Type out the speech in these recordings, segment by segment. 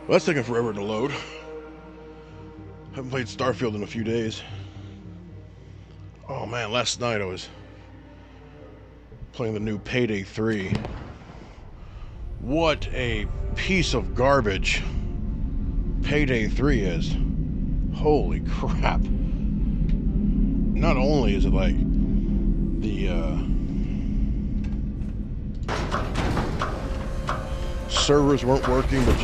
Well, that's taking forever to load. Haven't played Starfield in a few days. Oh man, last night I was playing the new Payday 3. What a piece of garbage Payday 3 is. Holy crap. Not only is it like the servers weren't working, but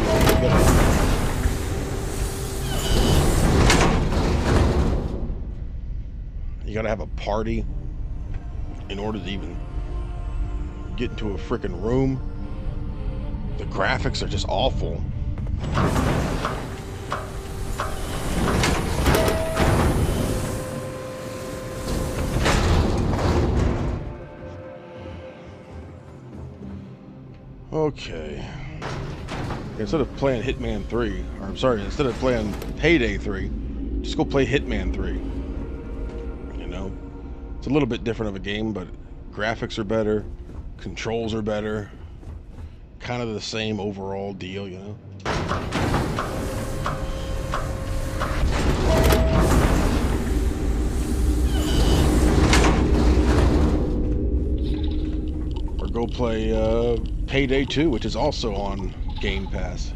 you gotta have a party in order to even get into a freaking room. The graphics are just awful. Okay. Instead of playing Hitman 3, or I'm sorry, instead of playing Payday 3, just go play Hitman 3. You know? It's a little bit different of a game, but graphics are better, controls are better, kind of the same overall deal, you know? Or go play Payday 2, which is also on Game Pass.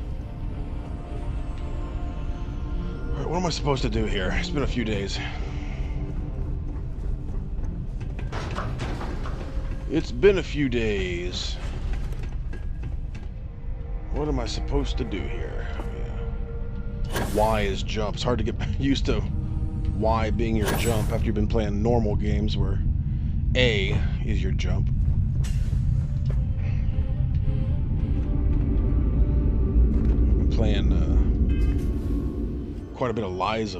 Alright, what am I supposed to do here? It's been a few days. It's been a few days. What am I supposed to do here? Yeah. Y is jump. It's hard to get used to Y being your jump after you've been playing normal games where A is your jump. Playing quite a bit of Lies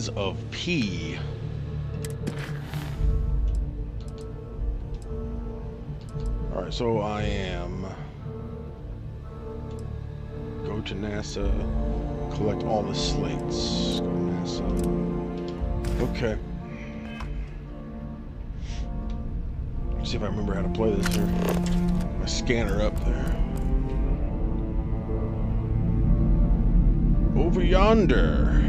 of P. All right, so I am go to NASA, collect all the slates. Go to NASA. Okay. Let's see if I remember how to play this here. My scanner up there. Over yonder.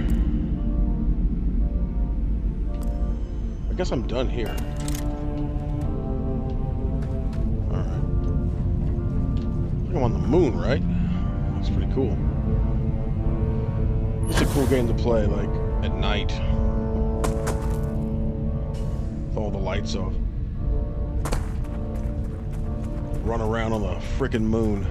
I guess I'm done here. Alright. I think I'm on the moon, right? That's pretty cool. It's a cool game to play, like, at night. With all the lights off. Run around on the frickin' moon.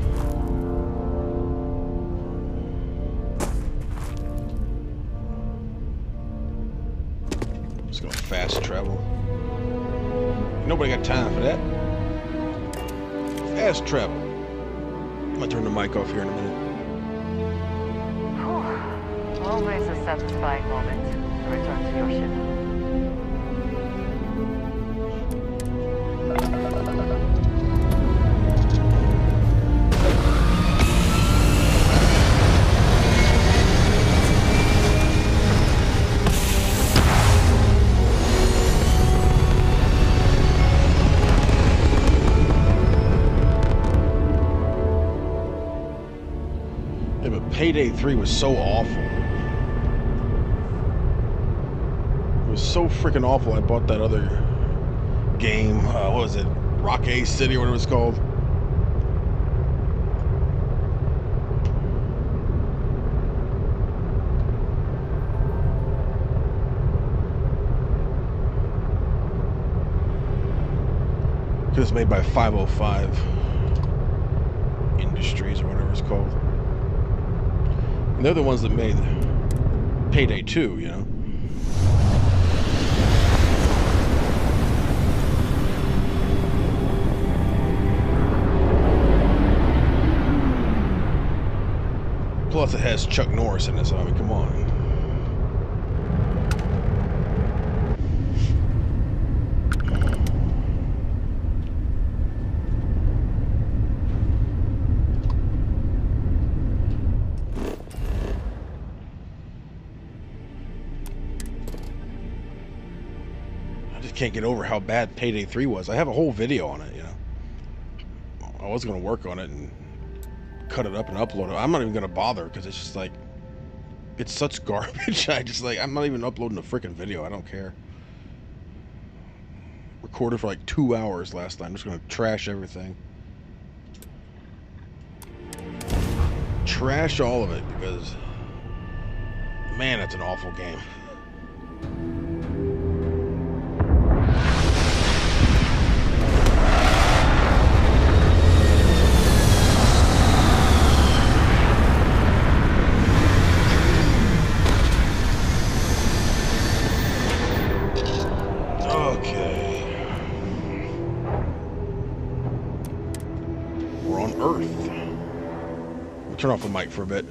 Just gonna fast travel. Nobody got time for that. Fast travel. I'm gonna turn the mic off here in a minute. Whew. Always a satisfying moment to return to your ship. Payday 3 was so awful. It was so freaking awful. I bought that other game. What was it? Rock City or whatever it's called. Because it's made by 505 Industries or whatever it's called. And they're the ones that made Payday 2, you know. Plus it has Chuck Norris in it, so I mean, come on. Can't get over how bad Payday 3 was. I have a whole video on it, you know. I was going to work on it and cut it up and upload it. I'm not even gonna bother because it's just like it's such garbage. I'm not even uploading a freaking video. I don't care. Recorded for like 2 hours last time. I'm just gonna trash everything. Trash all of it because, man, that's an awful game. Turn off the mic for a bit.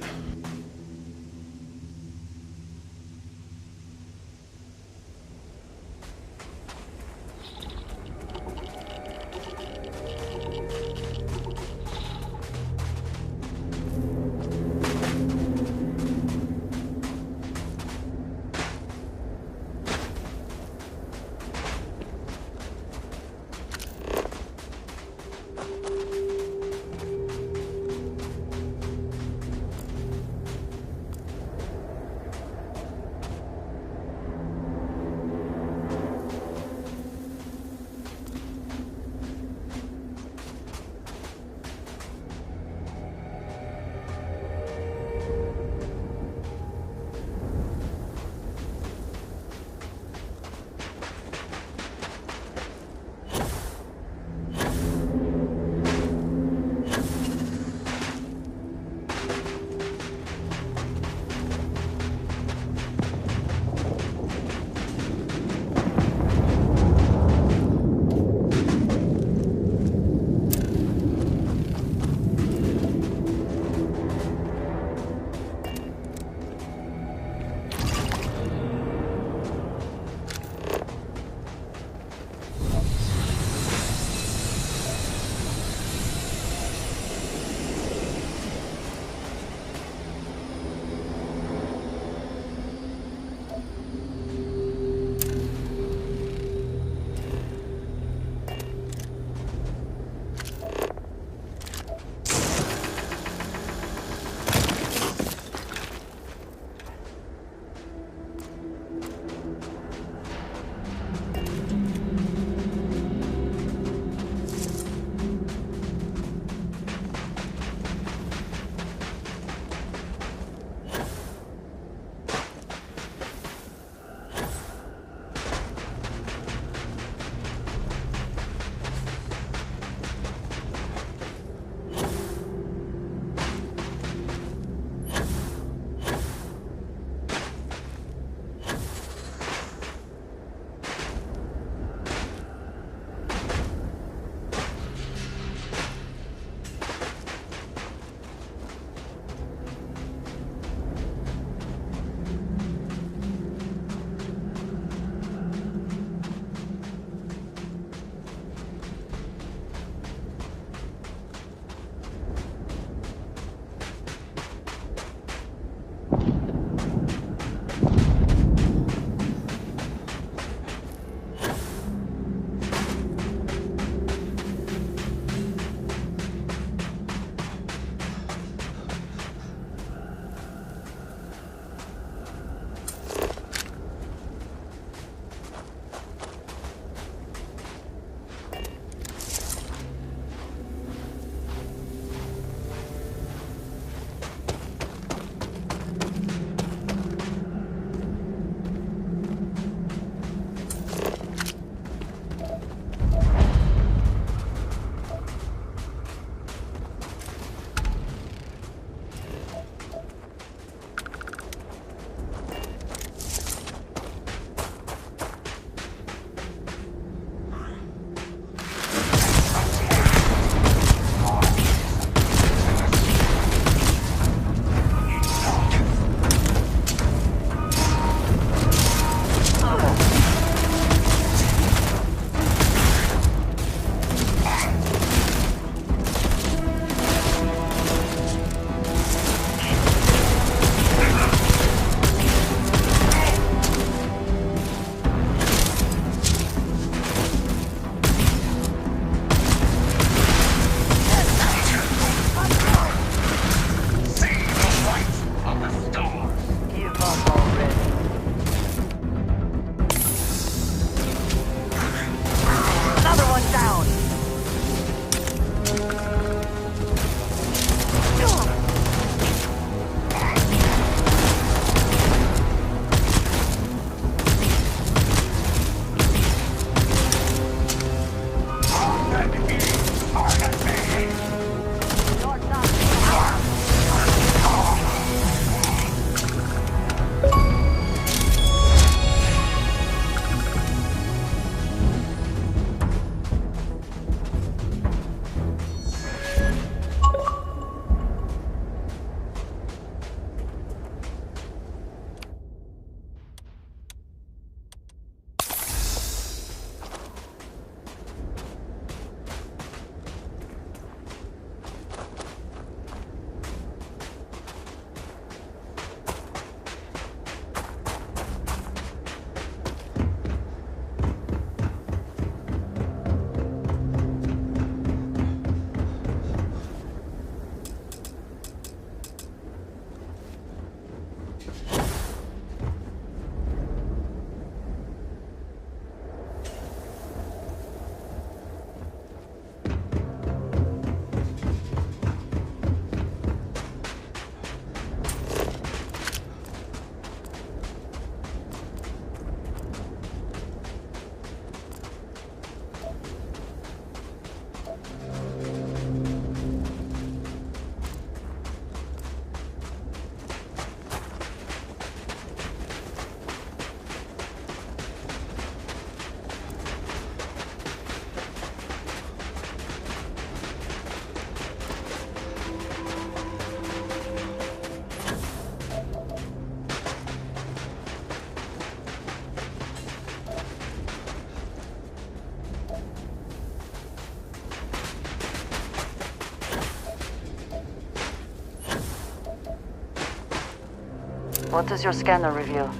What does your scanner reveal?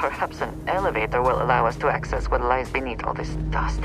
Perhaps an elevator will allow us to access what lies beneath all this dust.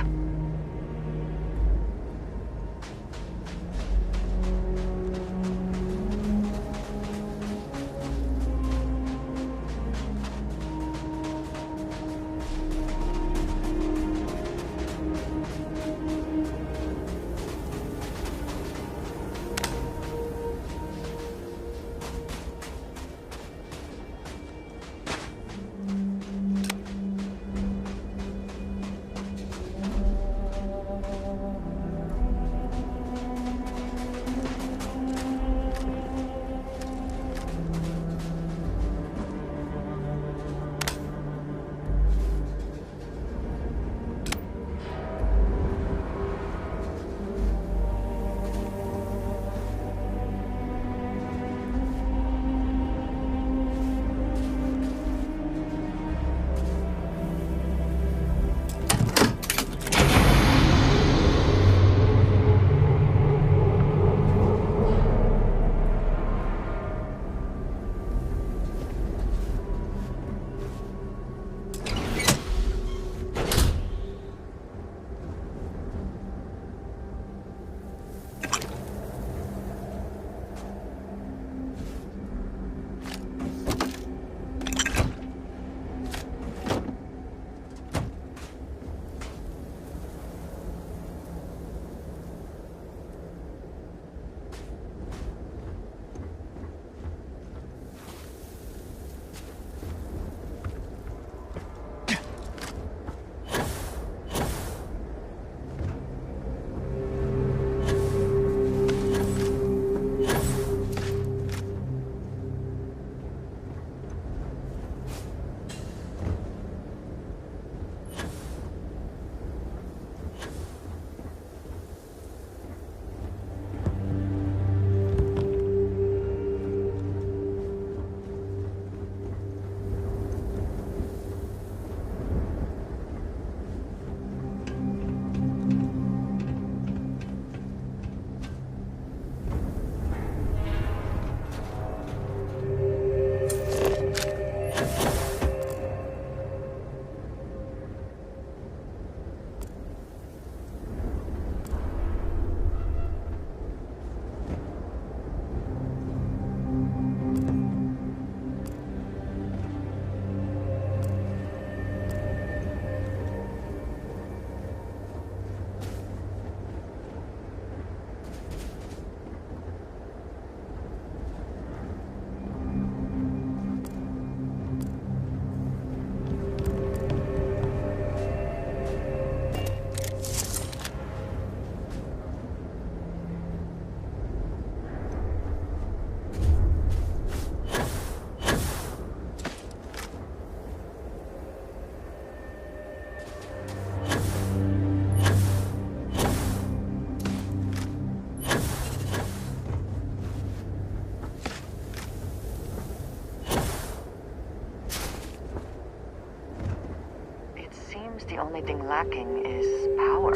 The only thing lacking is power.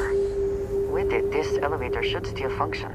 With it, this elevator should still function.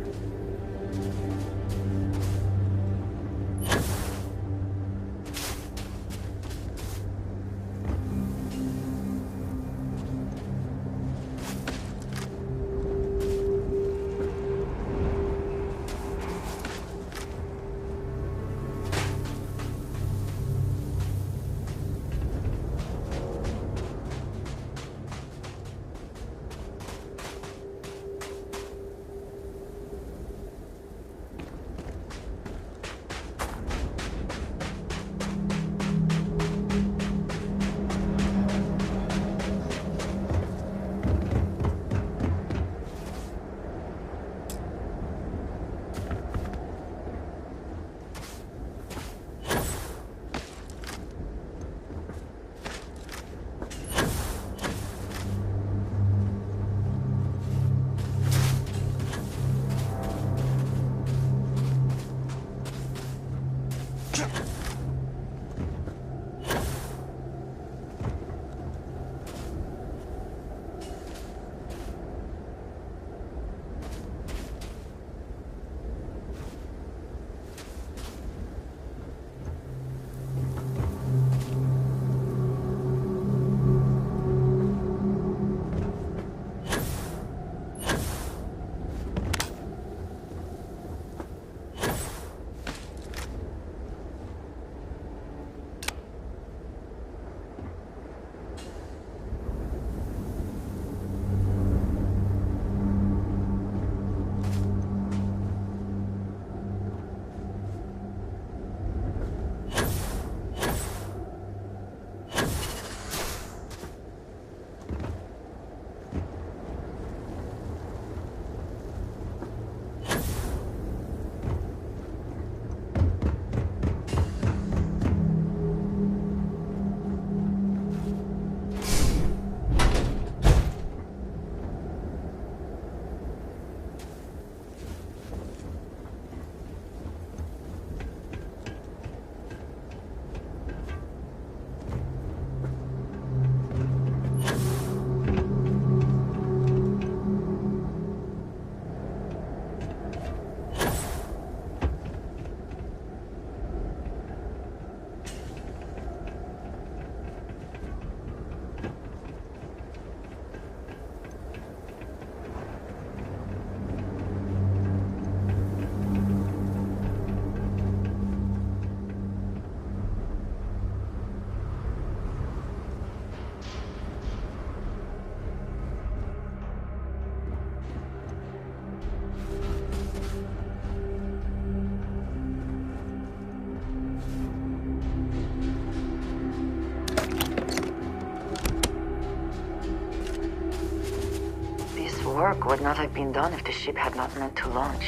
work would not have been done if the ship had not meant to launch.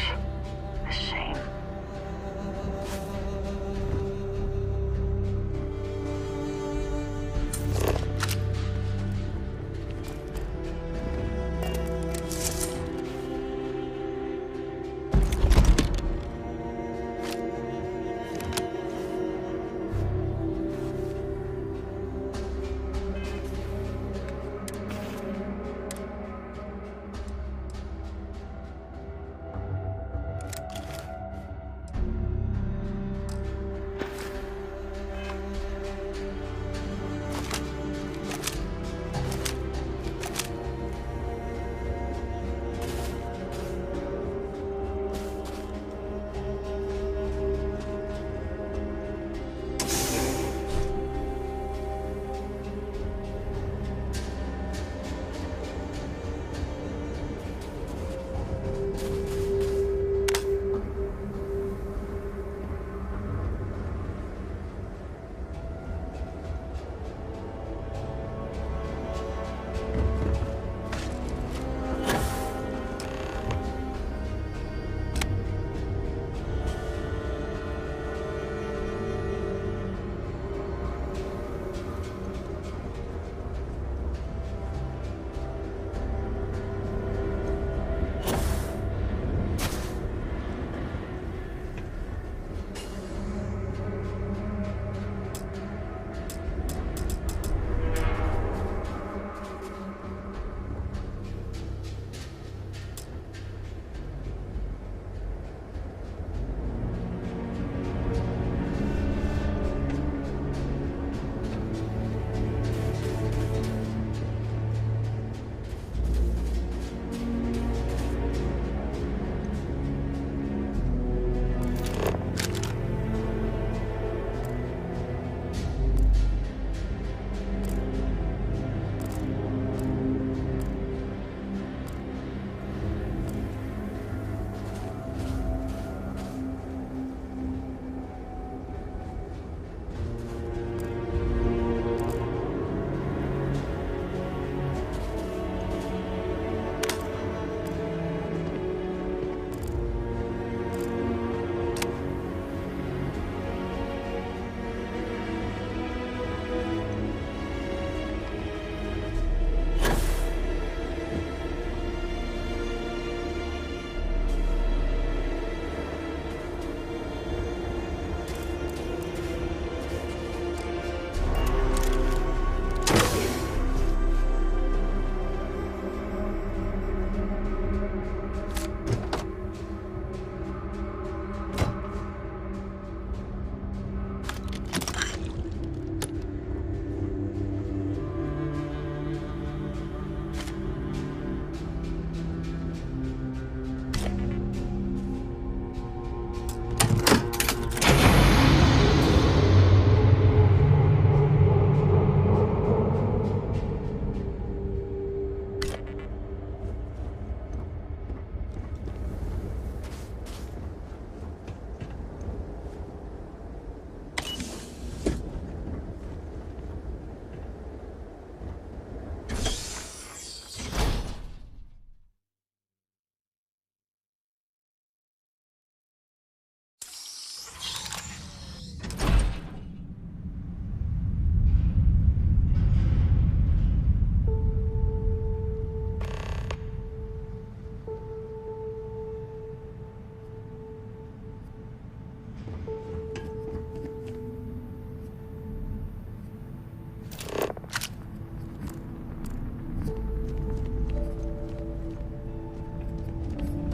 A shame.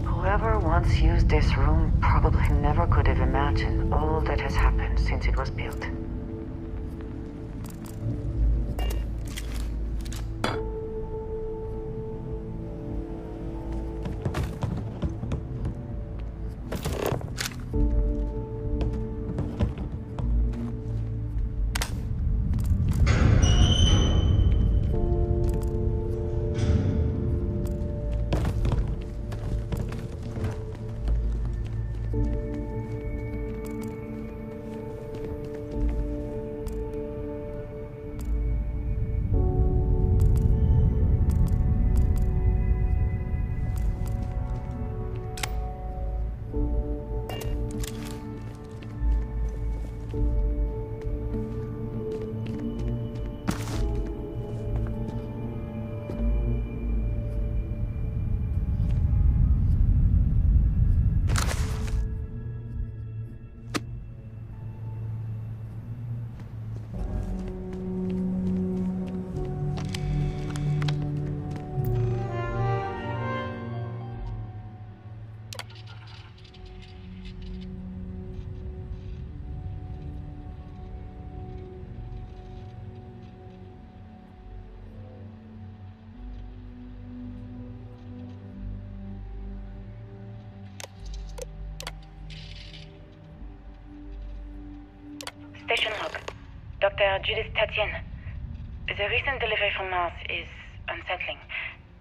Whoever once used this room probably never could have imagined all that has happened since it was built. Dr. Judith Tatien. The recent delivery from Mars is unsettling.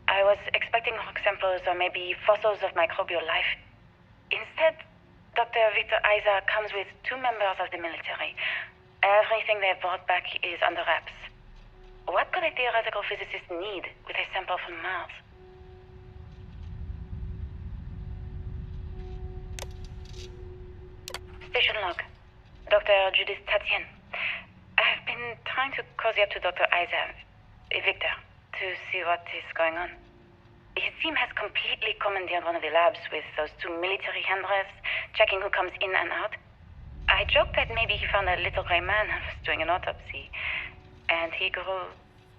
I was expecting rock samples or maybe fossils of microbial life. Instead, Dr. Victor Isa comes with 2 members of the military. Everything they brought back is under wraps. What could a theoretical physicist need with a sample from Mars? Station log. Dr. Judith Tatien. I've been trying to cozy up to Dr. Isa, Victor, to see what is going on. His team has completely commandeered one of the labs with those 2 military handlers, checking who comes in and out. I joked that maybe he found a little gray man and was doing an autopsy, and he grew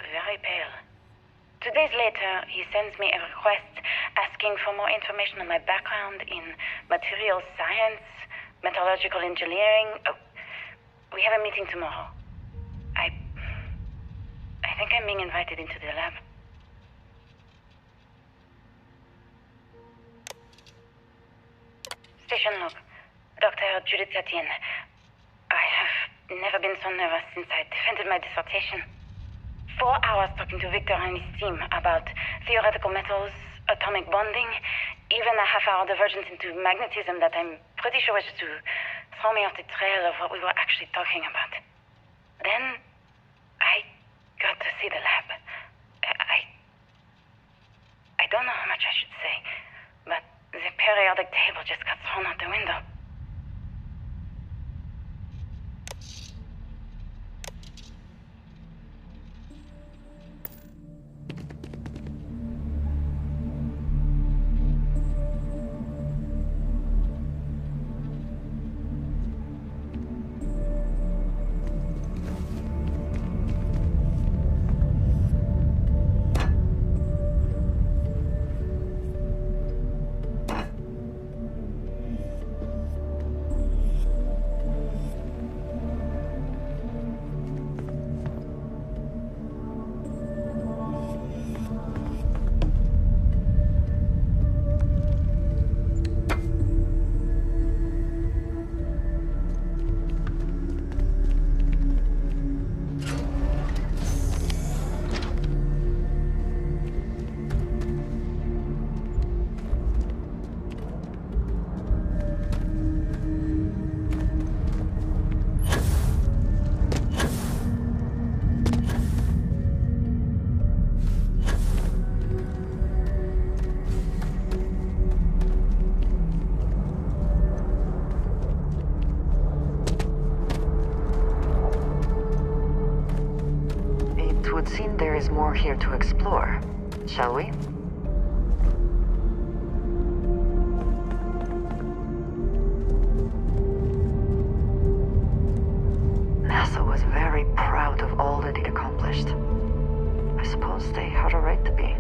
very pale. 2 days later, he sends me a request asking for more information on my background in materials science, metallurgical engineering. Oh, we have a meeting tomorrow. I think I'm being invited into the lab. Station log. Dr. Judith Tatien. I have never been so nervous since I defended my dissertation. 4 hours talking to Victor and his team about theoretical metals, atomic bonding, even a half-hour divergence into magnetism that I'm pretty sure was to throw me off the trail of what we were actually talking about. Then, I got to see the lab. I don't know how much I should say, but the periodic table just got thrown out the window. It would seem there is more here to explore. Shall we? NASA was very proud of all that it accomplished. I suppose they had a right to be.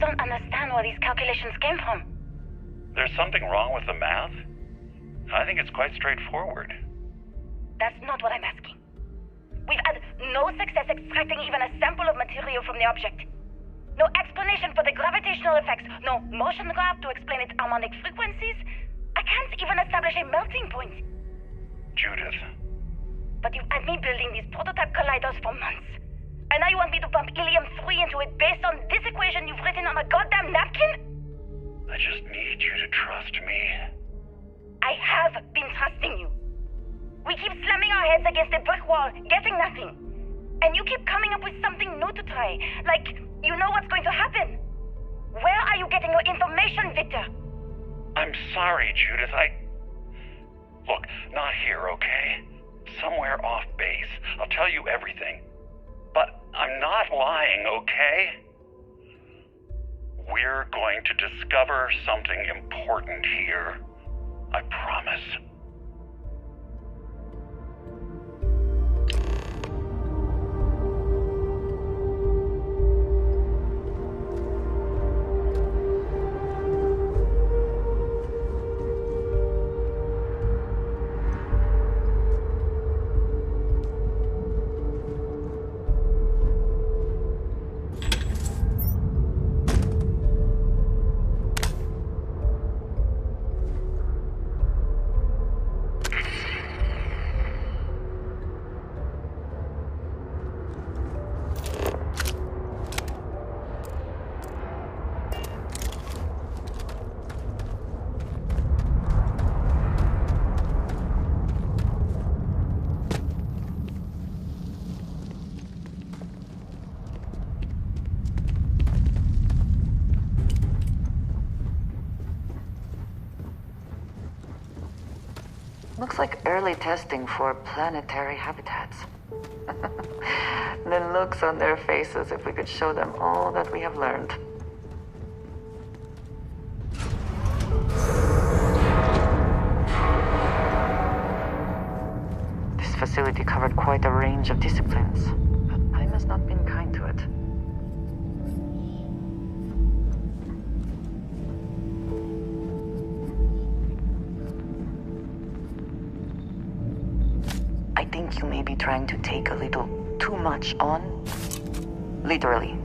don't understand where these calculations came from. There's something wrong with the math? I think it's quite straightforward. That's not what I'm asking. We've had no success extracting even a sample of material from the object. No explanation for the gravitational effects, no motion graph to explain its harmonic frequencies. I can't even establish a melting point. Judith. But you've had me building these prototype colliders for months. And now you want me to pump helium-3 into it based on this equation you've written on a goddamn napkin? I just need you to trust me. I have been trusting you. We keep slamming our heads against a brick wall, getting nothing. And you keep coming up with something new to try, like you know what's going to happen. Where are you getting your information, Victor? I'm sorry, Judith. Look, not here, okay? Somewhere off base. I'll tell you everything. But I'm not lying, okay? We're going to discover something important here. I promise. Looks like early testing for planetary habitats. The looks on their faces if we could show them all that we have learned. This facility covered quite a range of disciplines, but time has not been kind to it. I think you may be trying to take a little too much on. Literally.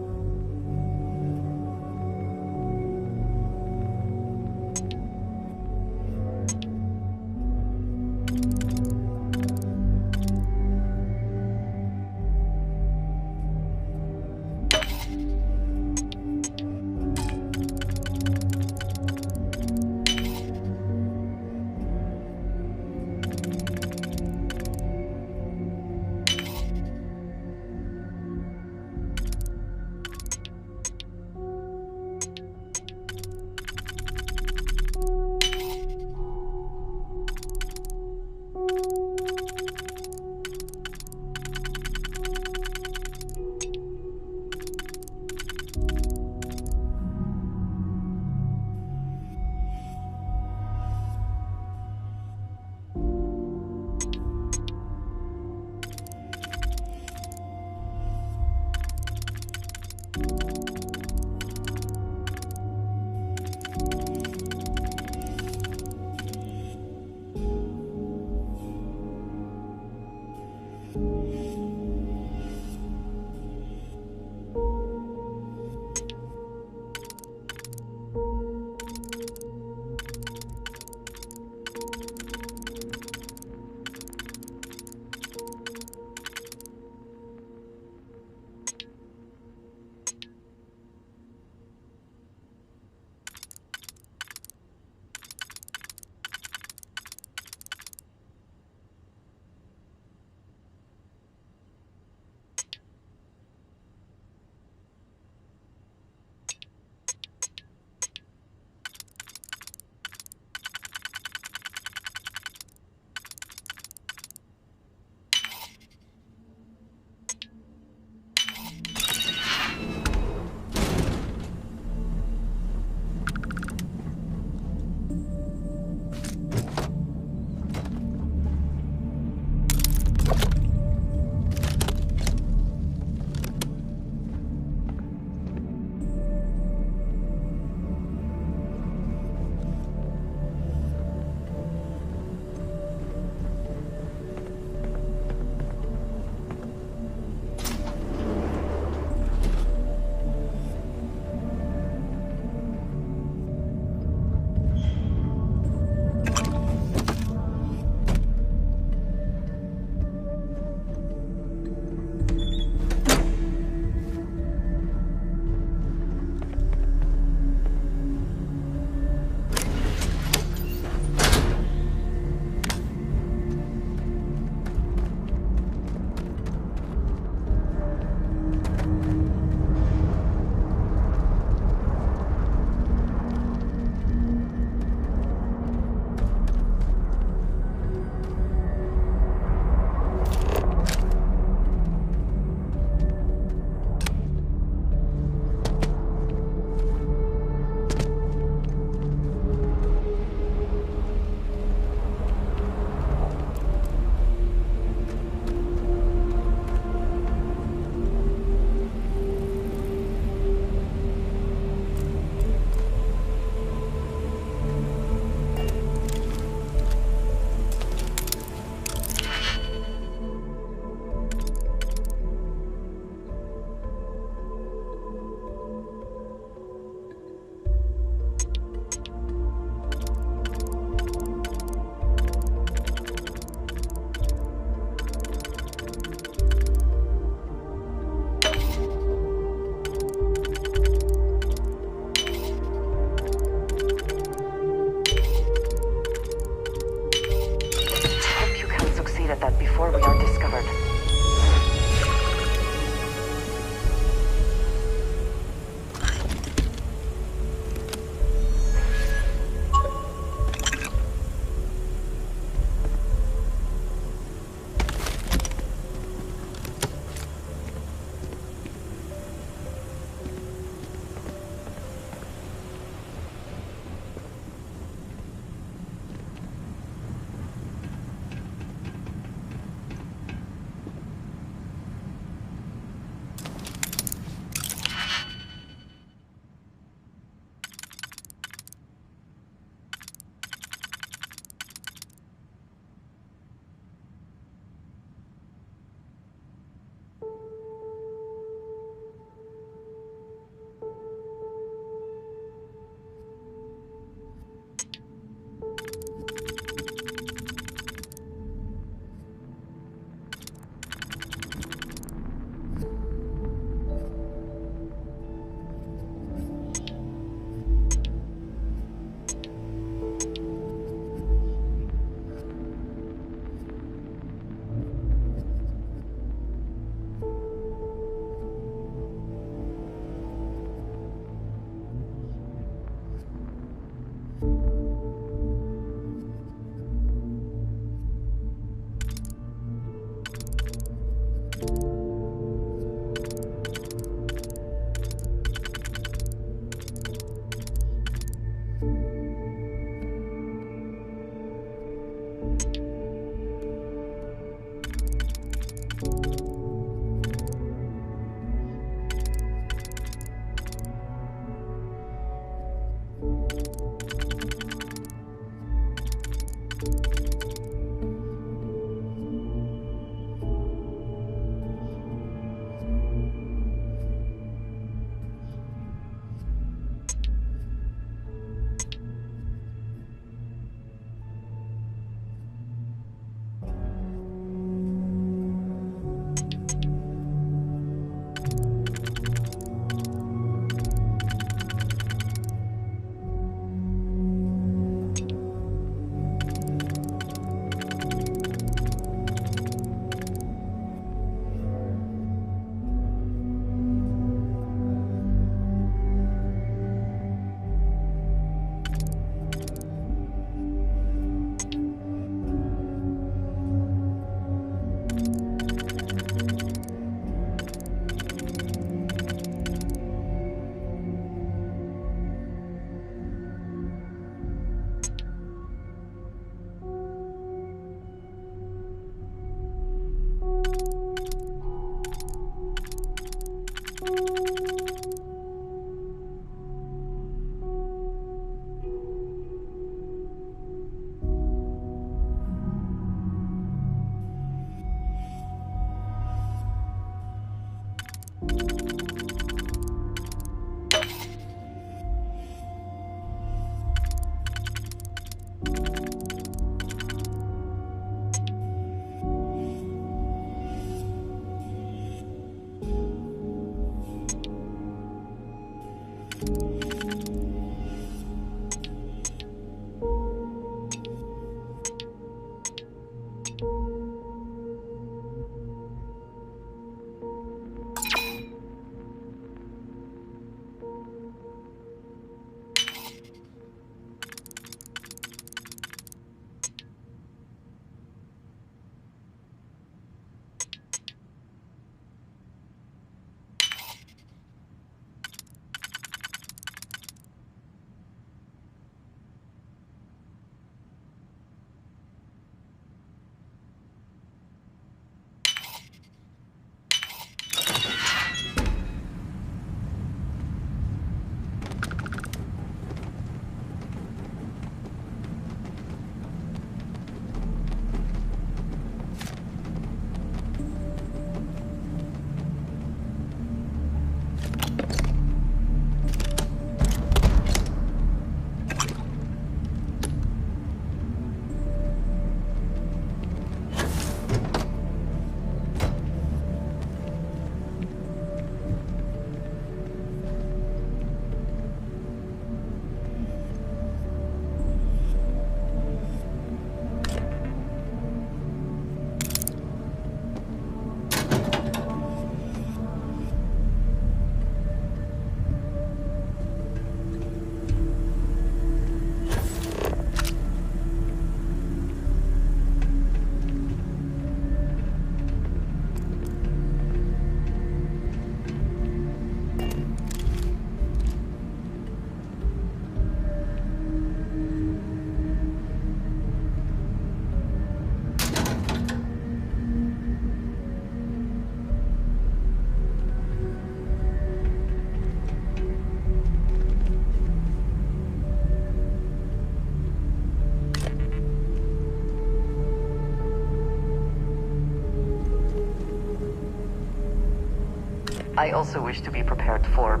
I also wish to be prepared for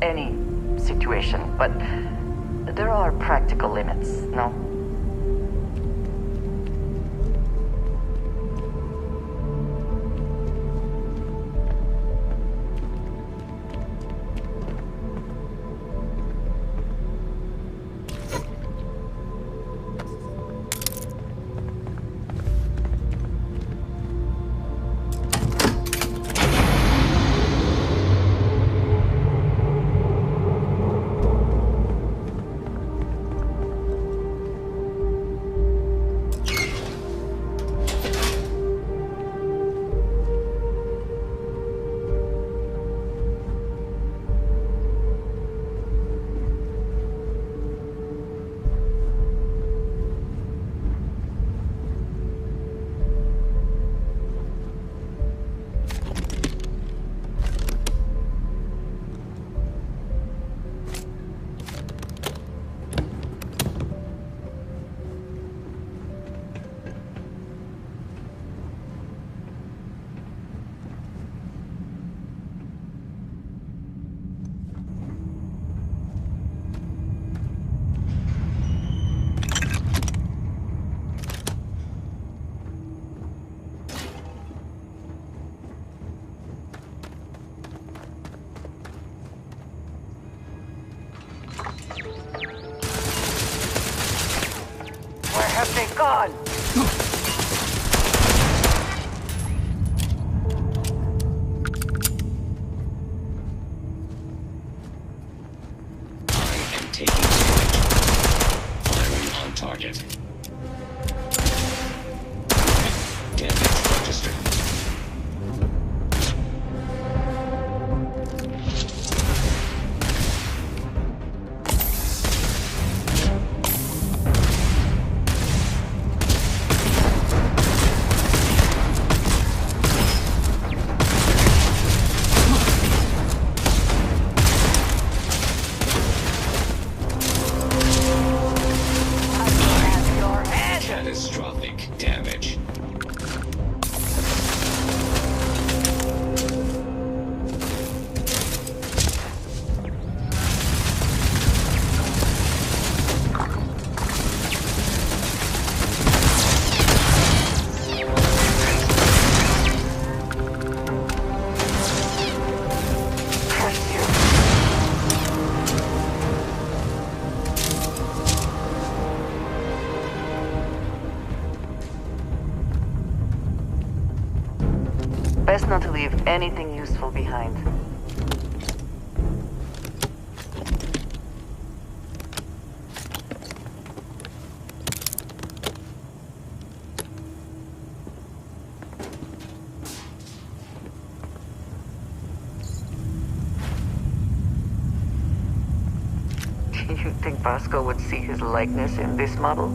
any situation, but there are practical limits, no? Where have they gone? I am taking damage. Firing on target. Damage registered. anything useful behind. Do you think Bosco would see his likeness in this model?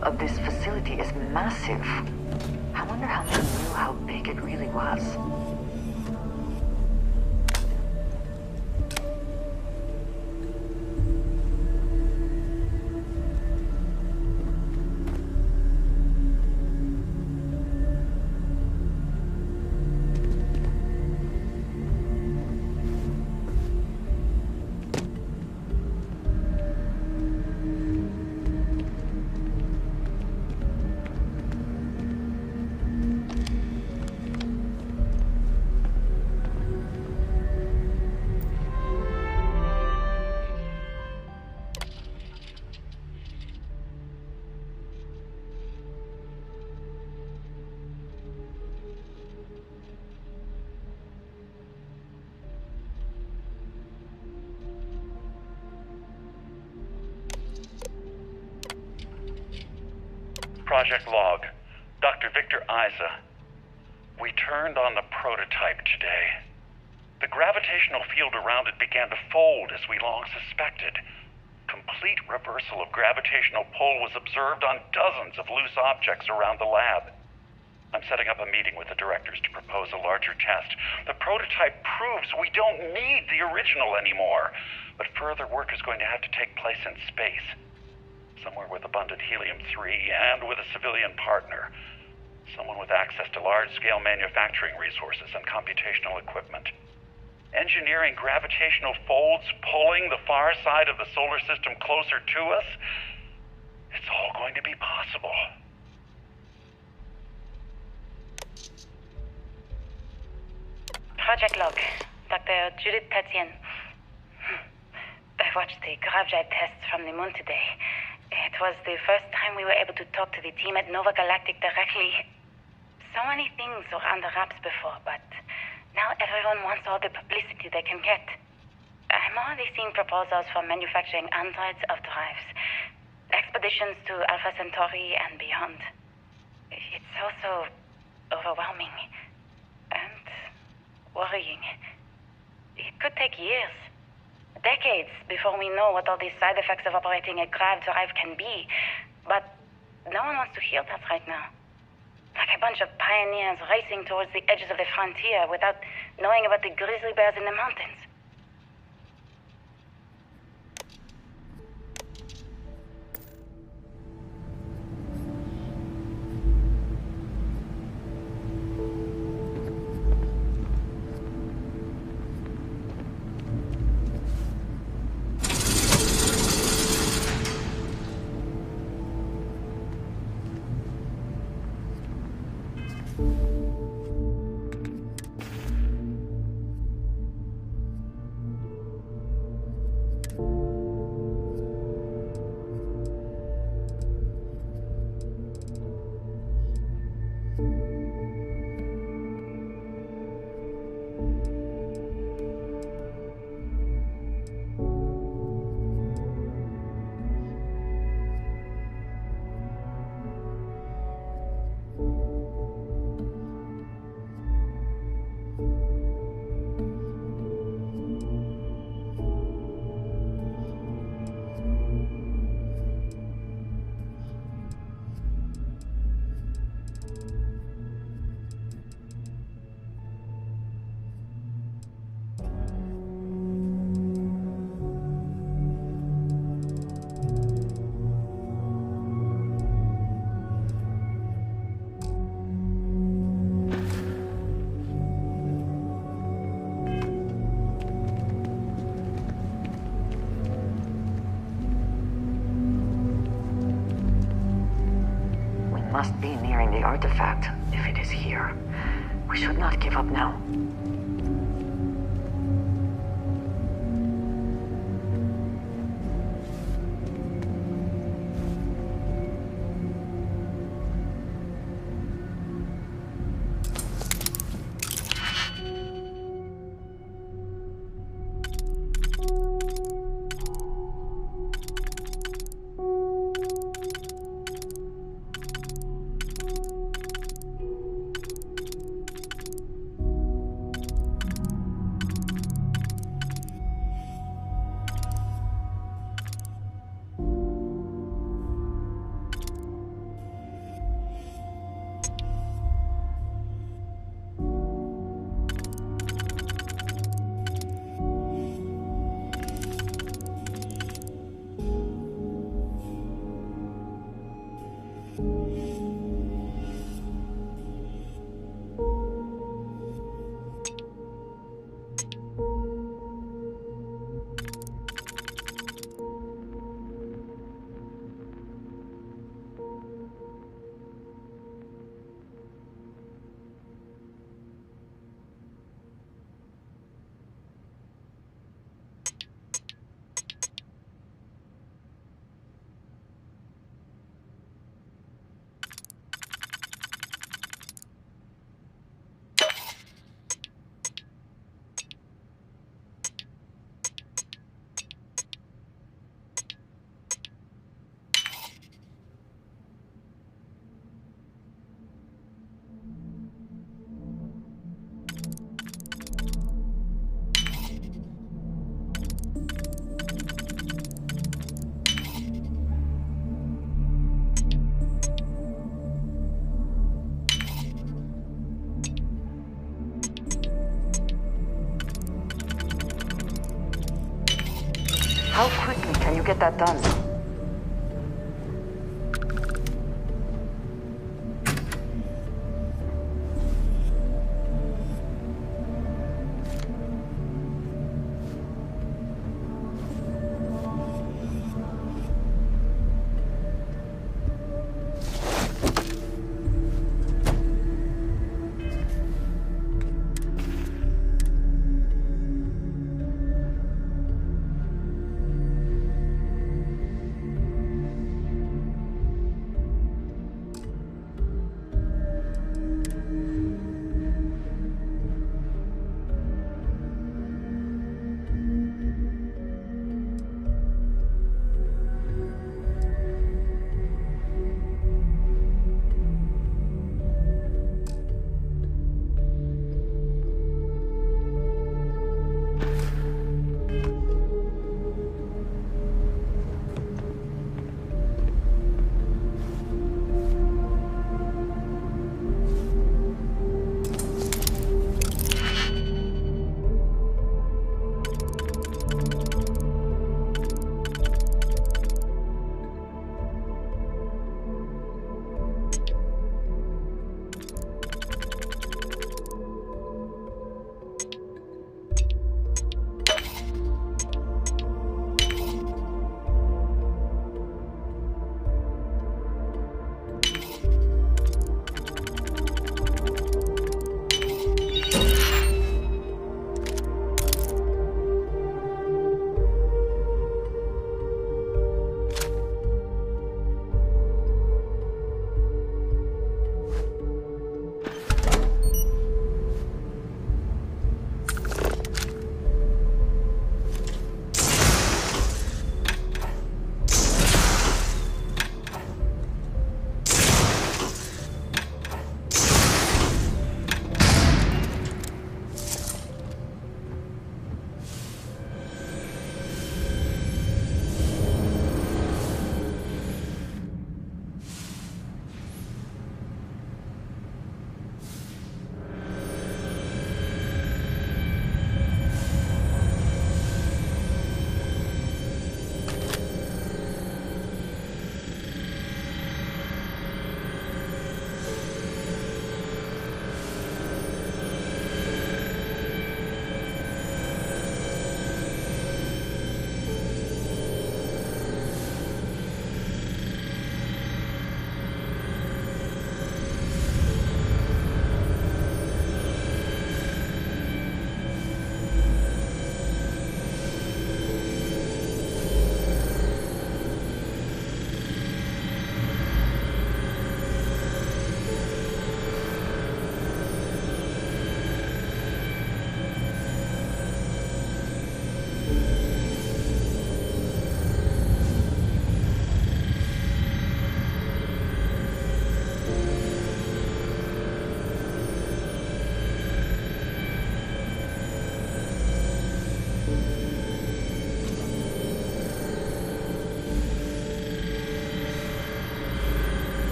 Of this facility is massive. I wonder how they knew how big it really was. Project log. Dr. Victor Isa. We turned on the prototype today. The gravitational field around it began to fold as we long suspected. Complete reversal of gravitational pull was observed on dozens of loose objects around the lab. I'm setting up a meeting with the directors to propose a larger test. The prototype proves we don't need the original anymore, but further work is going to have to take place in space. Somewhere with abundant helium-3 and with a civilian partner. Someone with access to large-scale manufacturing resources and computational equipment. Engineering gravitational folds, pulling the far side of the solar system closer to us. It's all going to be possible. Project log. Dr. Judith Tatien. I watched the gravjite tests from the moon today. It was the first time we were able to talk to the team at Nova Galactic directly. So many things were under wraps before, but now everyone wants all the publicity they can get. I'm already seeing proposals for manufacturing androids of drives. expeditions to Alpha Centauri and beyond. It's also overwhelming and worrying. It could take years, decades, before we know what all these side effects of operating a grav drive can be. But no one wants to hear that right now. Like a bunch of pioneers racing towards the edges of the frontier without knowing about the grizzly bears in the mountains. Must be nearing the artifact, if it is here. We should not give up now. How quickly can you get that done?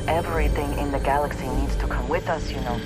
everything in the galaxy needs to come with us, you know.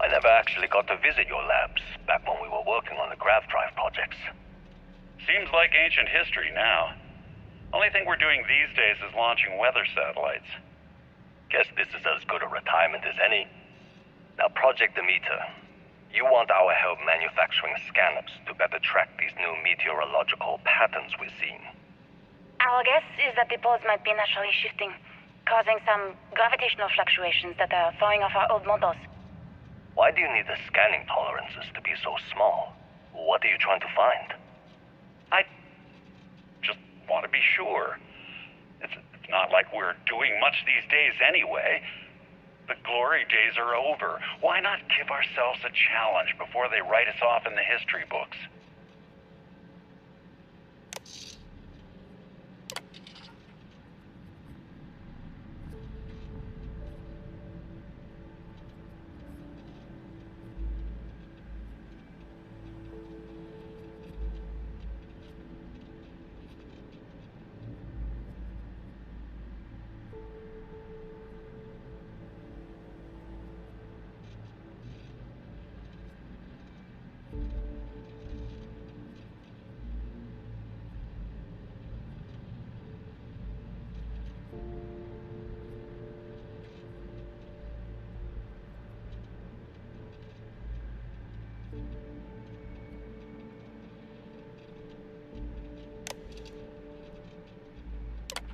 I never actually got to visit your labs back when we were working on the grav drive projects. Seems like ancient history now. Only thing we're doing these days is launching weather satellites. Guess this is as good a retirement as any. Now, Project Demeter, you want our help manufacturing scanners to better track these new meteorological patterns we're seeing. Our guess is that the poles might be naturally shifting, causing some gravitational fluctuations that are throwing off our old models. Why do you need the scanning tolerances to be so small? What are you trying to find? I just want to be sure. It's not like we're doing much these days anyway. The glory days are over. Why not give ourselves a challenge before they write us off in the history books?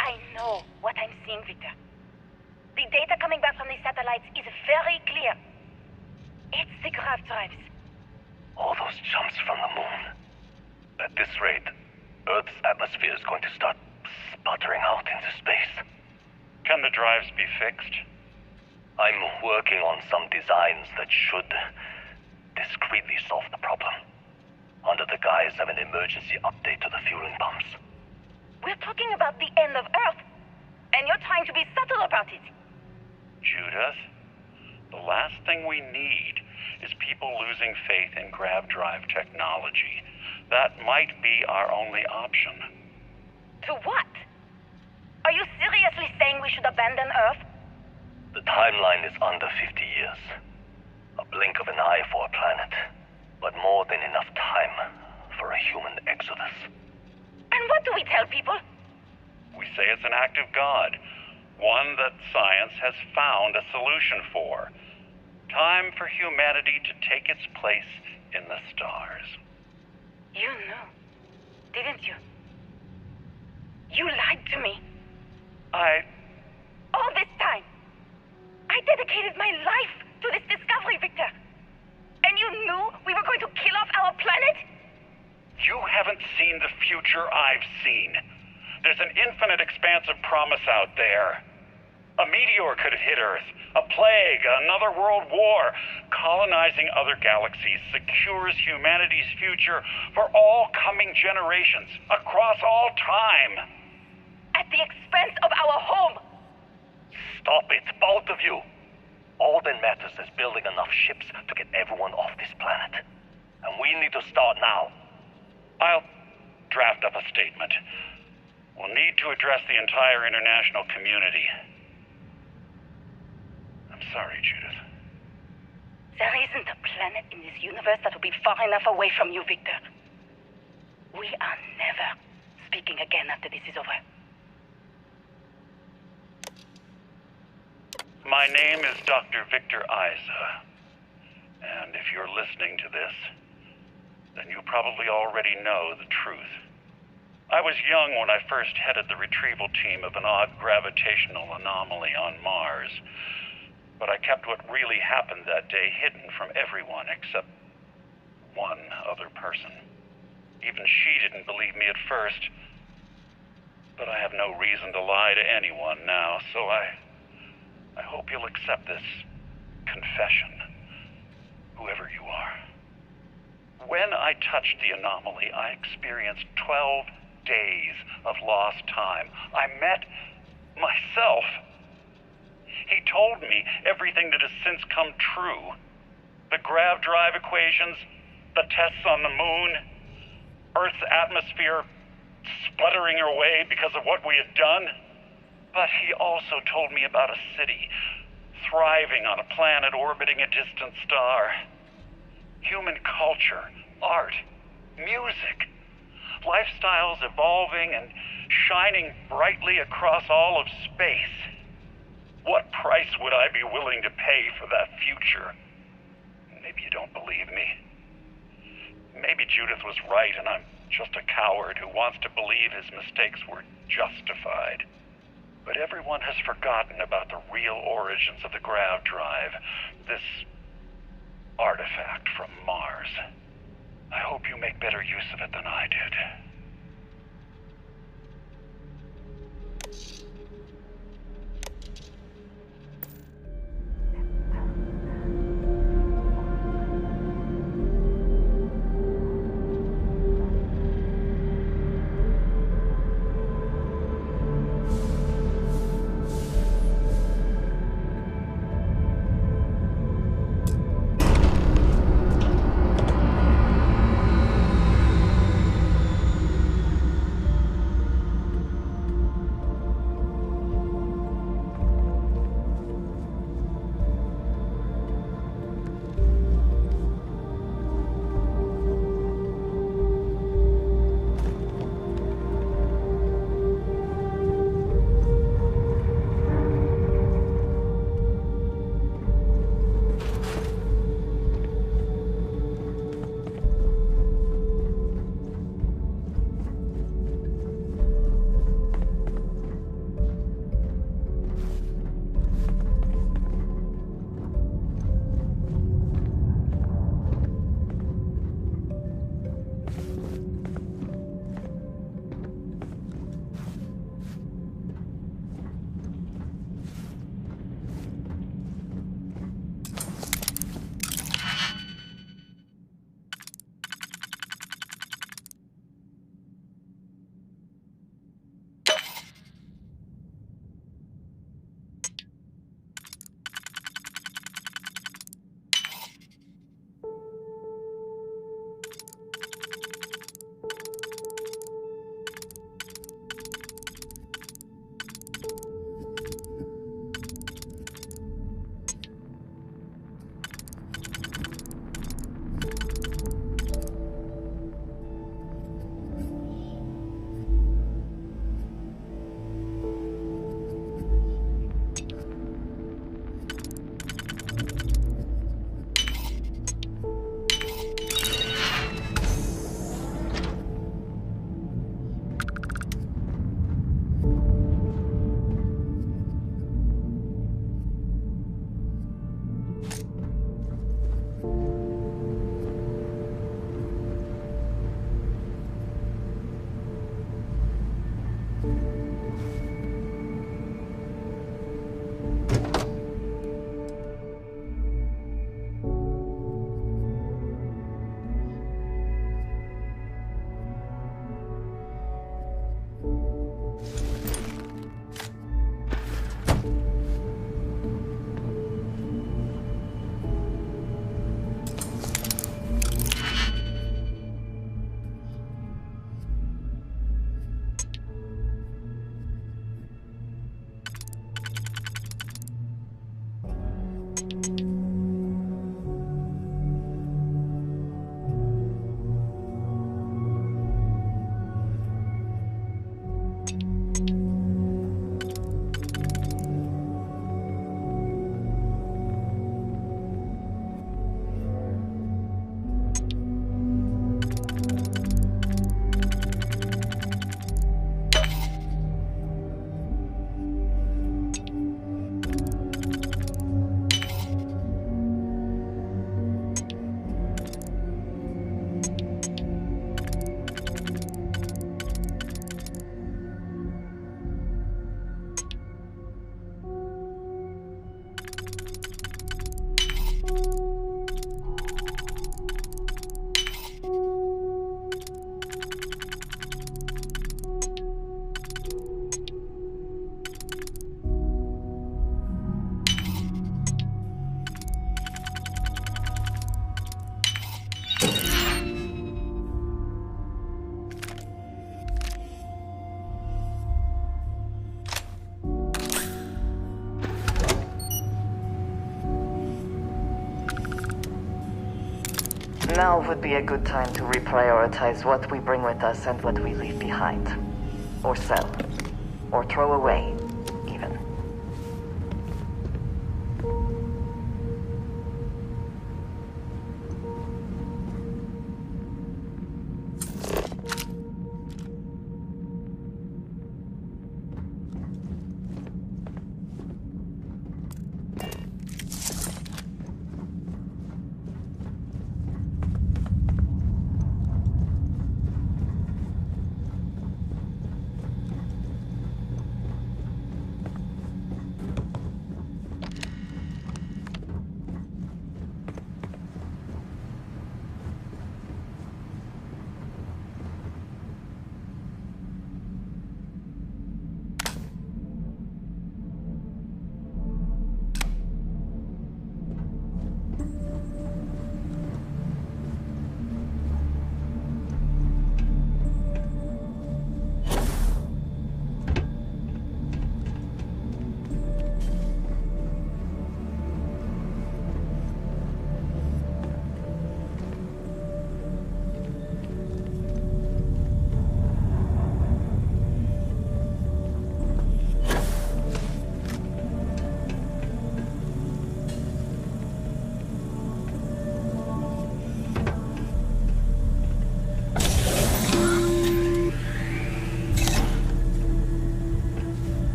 I know what I'm seeing, Victor. The data coming back from the satellites is very clear. It's the grav drives. All those jumps from the moon. At this rate, Earth's atmosphere is going to start sputtering out into space. Can the drives be fixed? I'm working on some designs that should discreetly solve the problem, under the guise of an emergency update to the fueling pumps. We're talking about the end of Earth, and you're trying to be subtle about it. Judith, the last thing we need is people losing faith in grav drive technology. That might be our only option. To what? Are you seriously saying we should abandon Earth? The timeline is under 50 years. A blink of an eye for a planet, but more than enough time for a human exodus. And what do we tell people? We say it's an act of God, one that science has found a solution for. Time for humanity to take its place in the stars. You knew, didn't you? You lied to me. All this time, I dedicated my life to this discovery, Victor. And you knew we were going to kill off our planet? You haven't seen the future I've seen. There's an infinite expanse of promise out there. A meteor could have hit Earth, a plague, another world war. Colonizing other galaxies secures humanity's future for all coming generations, across all time. At the expense of our home. Stop it, both of you. All that matters is building enough ships to get everyone off this planet. And we need to start now. I'll draft up a statement. We'll need to address the entire international community. I'm sorry, Judith. There isn't a planet in this universe that will be far enough away from you, Victor. We are never speaking again after this is over. My name is Dr. Victor Isa. And if you're listening to this, then you probably already know the truth. I was young when I first headed the retrieval team of an odd gravitational anomaly on Mars. But I kept what really happened that day hidden from everyone except one other person. Even she didn't believe me at first. But I have no reason to lie to anyone now, so I hope you'll accept this confession, whoever you are. When I touched the anomaly, I experienced 12 days of lost time. I met myself. He told me everything that has since come true. The grav drive equations, the tests on the moon, Earth's atmosphere sputtering away because of what we had done. But he also told me about a city thriving on a planet orbiting a distant star. Human culture, art, music, lifestyles evolving and shining brightly across all of space. What price would I be willing to pay for that future? Maybe you don't believe me. Maybe Judith was right and I'm just a coward who wants to believe his mistakes were justified. But everyone has forgotten about the real origins of the grav drive, this artifact from Mars. I hope you make better use of it than I did. Now would be a good time to reprioritize what we bring with us and what we leave behind. Or sell. Or throw away, even.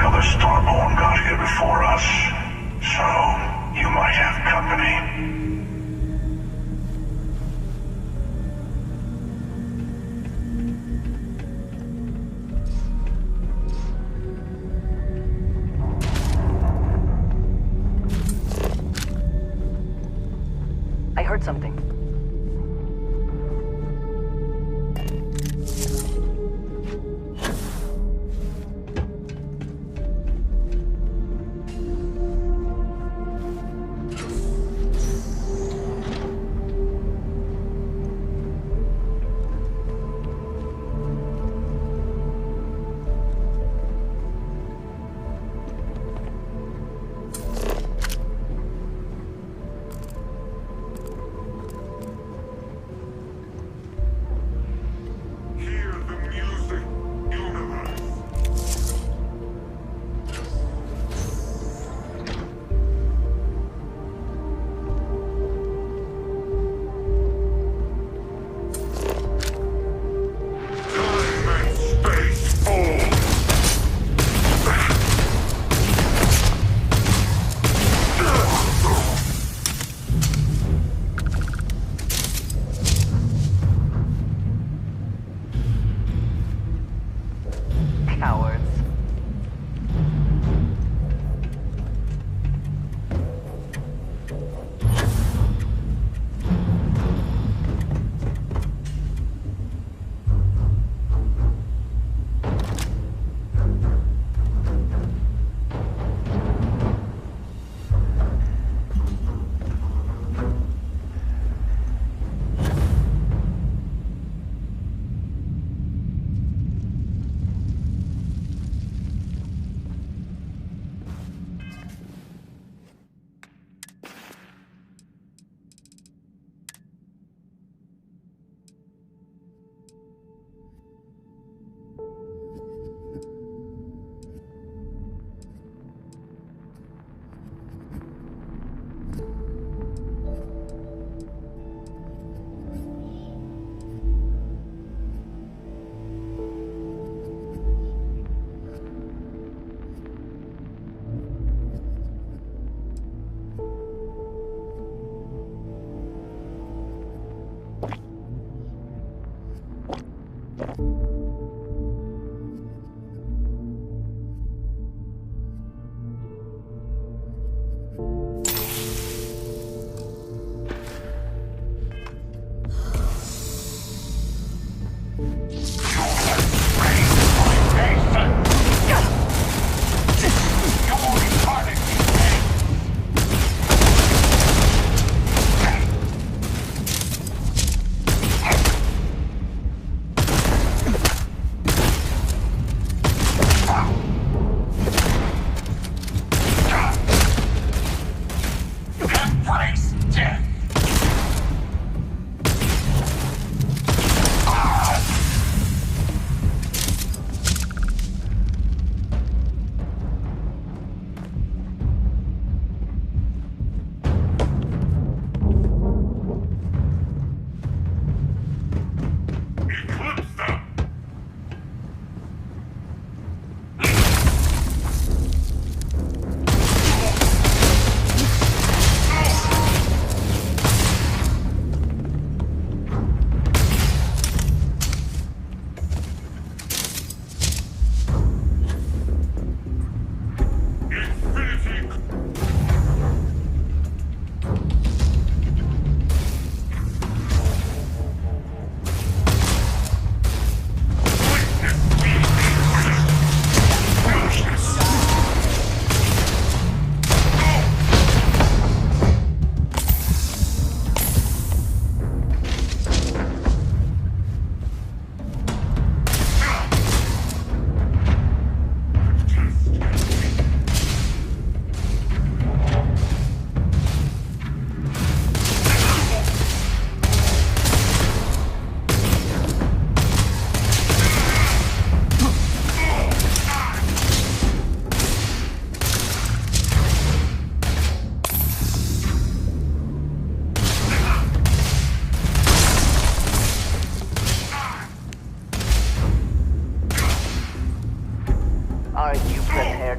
like other Starborn got here before us. So, you might have company. I heard something.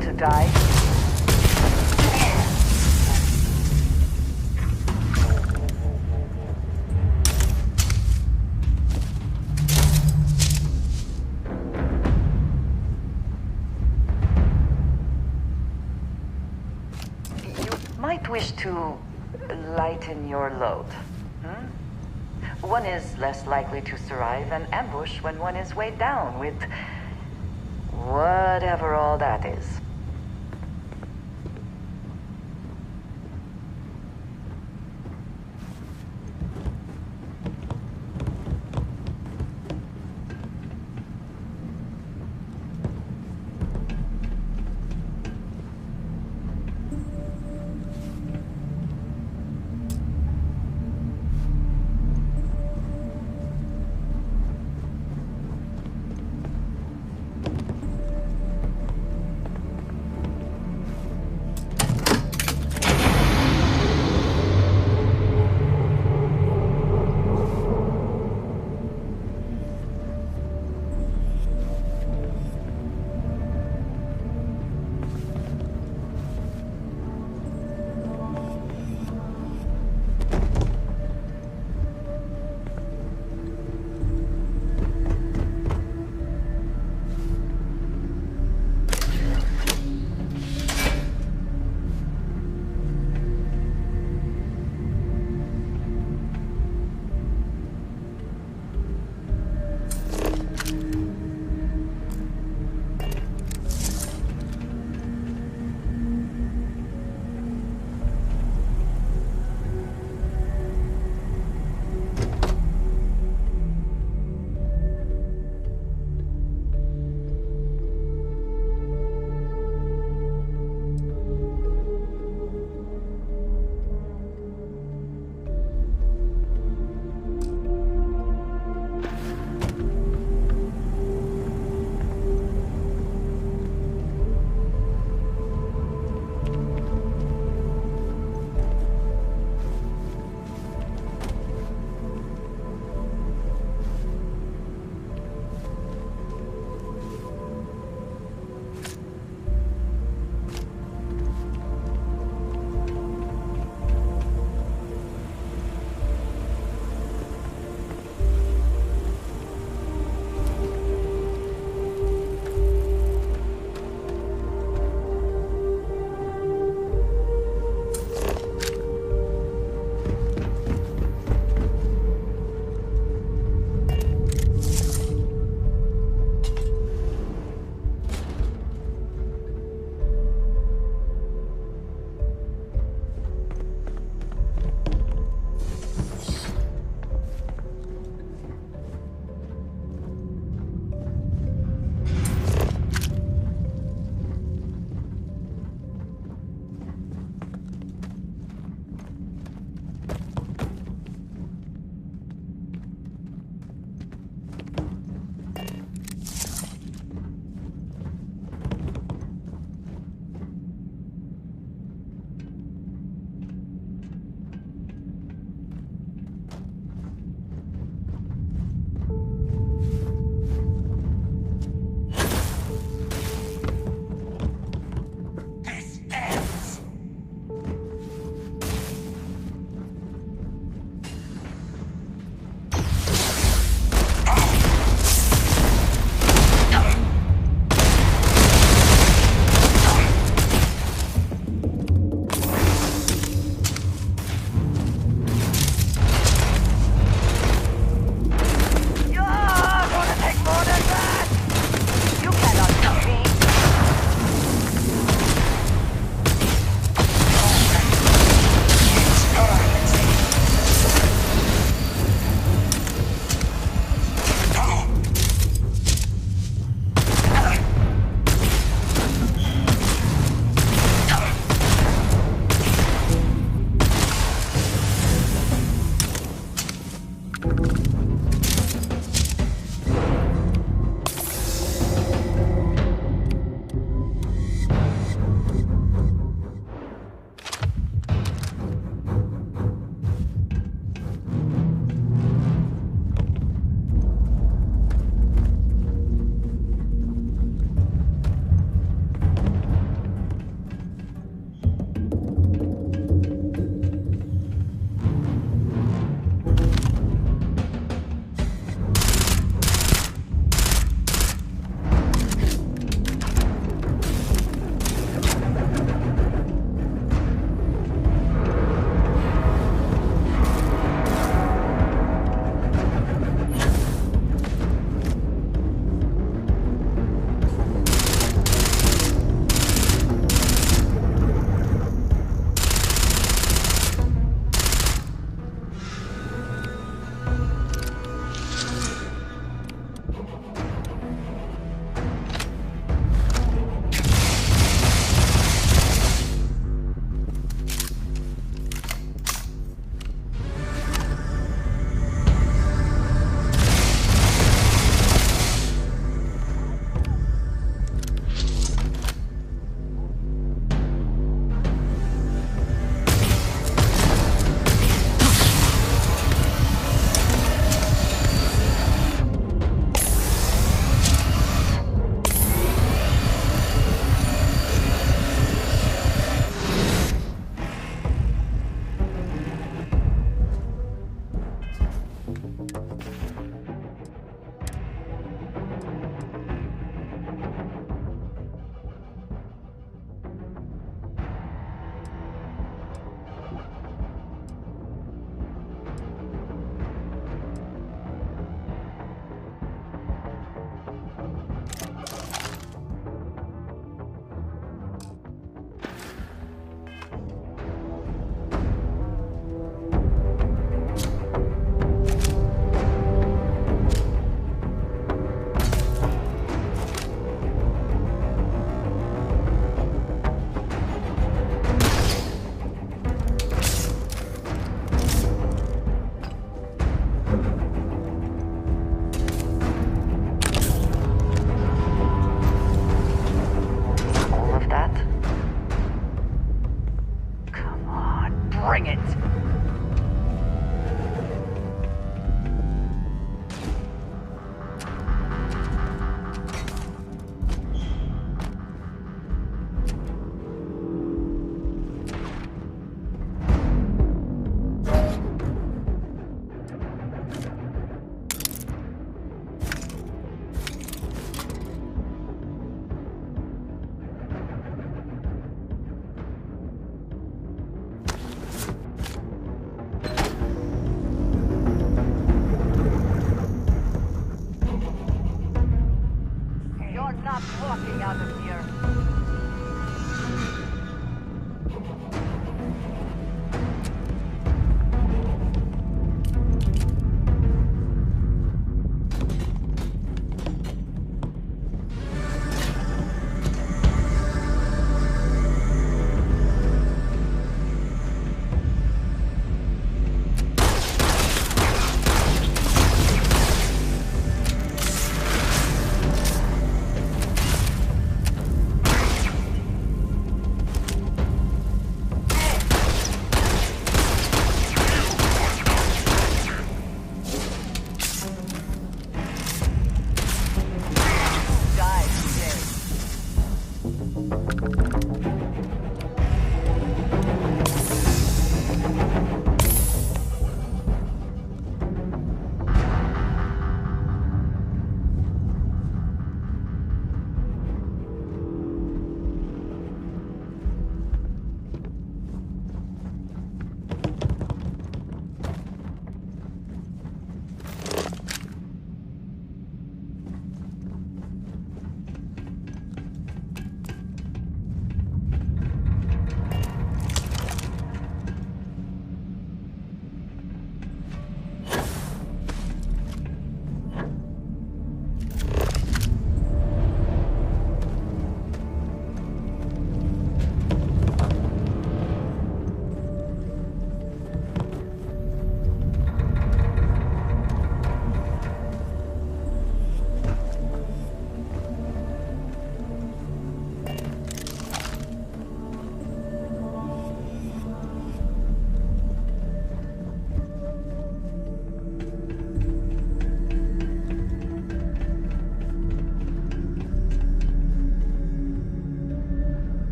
to die? You might wish to lighten your load. One is less likely to survive an ambush when one is weighed down with whatever all that is.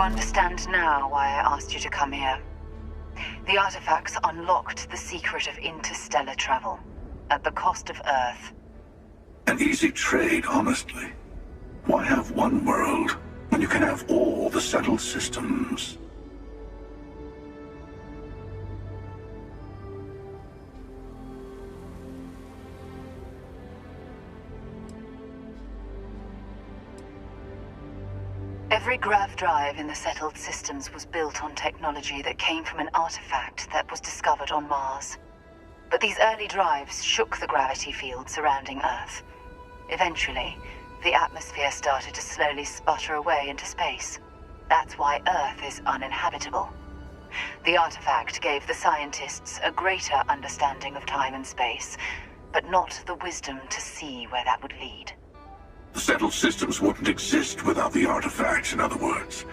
understand now why I asked you to come here. The artifacts unlocked the secret of interstellar travel, at the cost of Earth. An easy trade, honestly. Why have one world when you can have all the settled systems? Every grav drive in the settled systems was built on technology that came from an artifact that was discovered on Mars. But these early drives shook the gravity field surrounding Earth. Eventually, the atmosphere started to slowly sputter away into space. That's why Earth is uninhabitable. The artifact gave the scientists a greater understanding of time and space, but not the wisdom to see where that would lead. The settled systems wouldn't exist without the artifacts, in other words.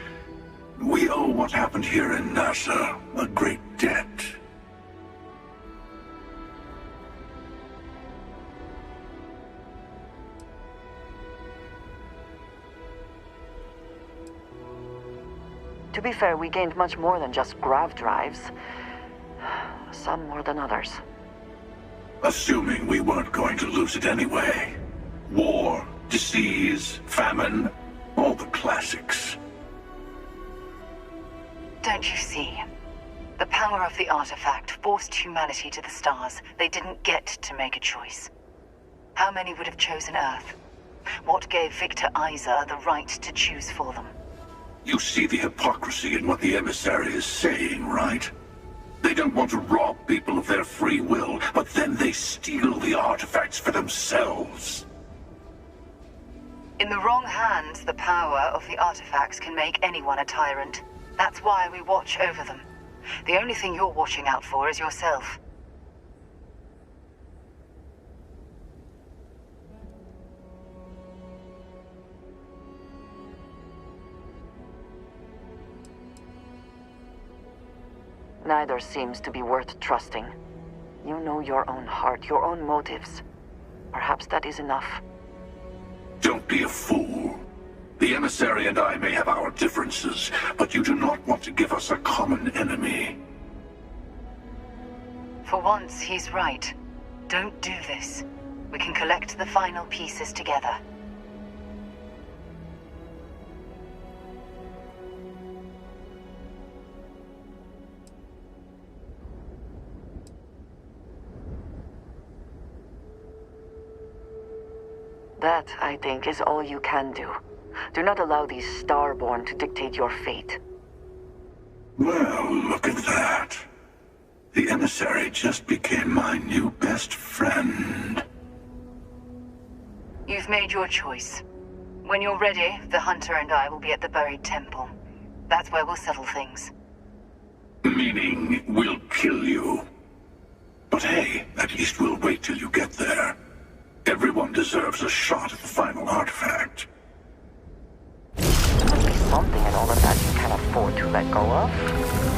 We owe what happened here in NASA a great debt. To be fair, we gained much more than just grav drives. Some more than others. Assuming we weren't going to lose it anyway. War, disease, famine, all the classics. Don't you see? The power of the artifact forced humanity to the stars. They didn't get to make a choice. How many would have chosen Earth? What gave Victor Isa the right to choose for them? You see the hypocrisy in what the emissary is saying, right? They don't want to rob people of their free will, but then they steal the artifacts for themselves. In the wrong hands, the power of the artifacts can make anyone a tyrant. That's why we watch over them. The only thing you're watching out for is yourself. Neither seems to be worth trusting. You know your own heart, your own motives. Perhaps that is enough. Don't be a fool. The emissary and I may have our differences, but you do not want to give us a common enemy. For once, he's right. Don't do this. We can collect the final pieces together. That, I think, is all you can do. Do not allow these Starborn to dictate your fate. Well, look at that. The emissary just became my new best friend. You've made your choice. When you're ready, the Hunter and I will be at the buried temple. That's where we'll settle things. Meaning, we'll kill you. But hey, at least we'll wait till you get there. Everyone deserves a shot at the final artifact. There must be something in all of that you can't afford to let go of.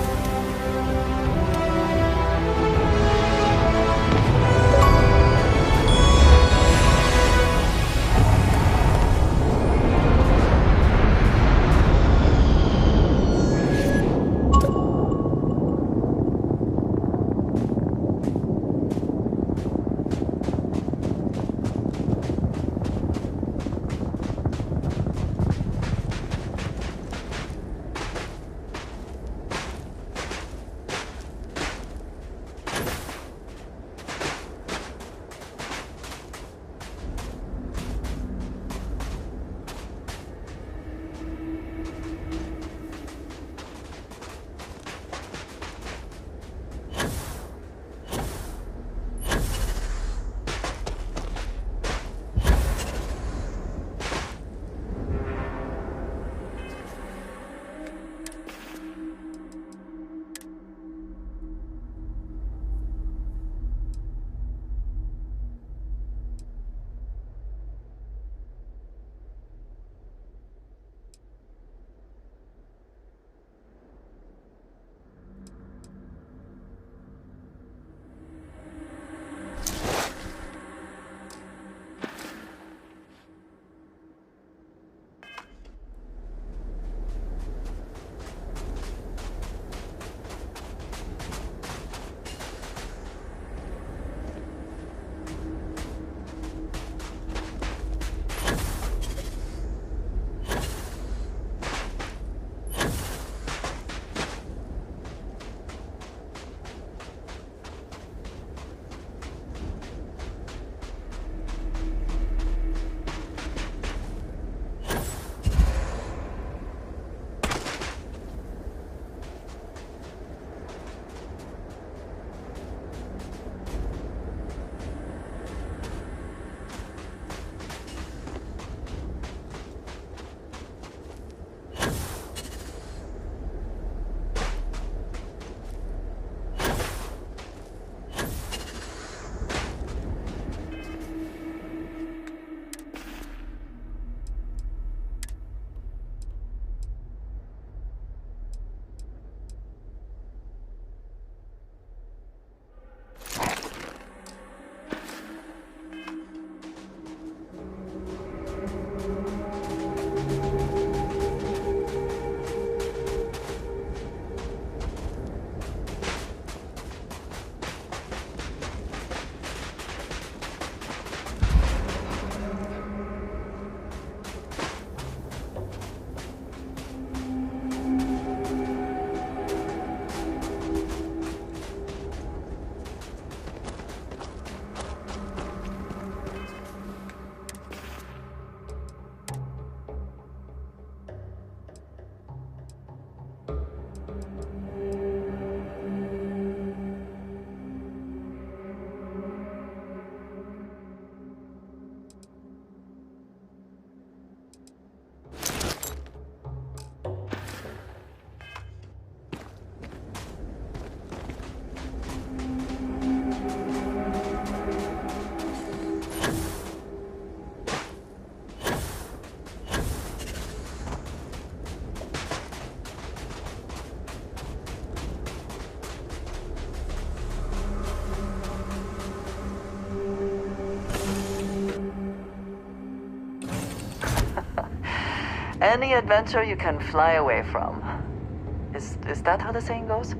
Any adventure you can fly away from. Is that how the saying goes?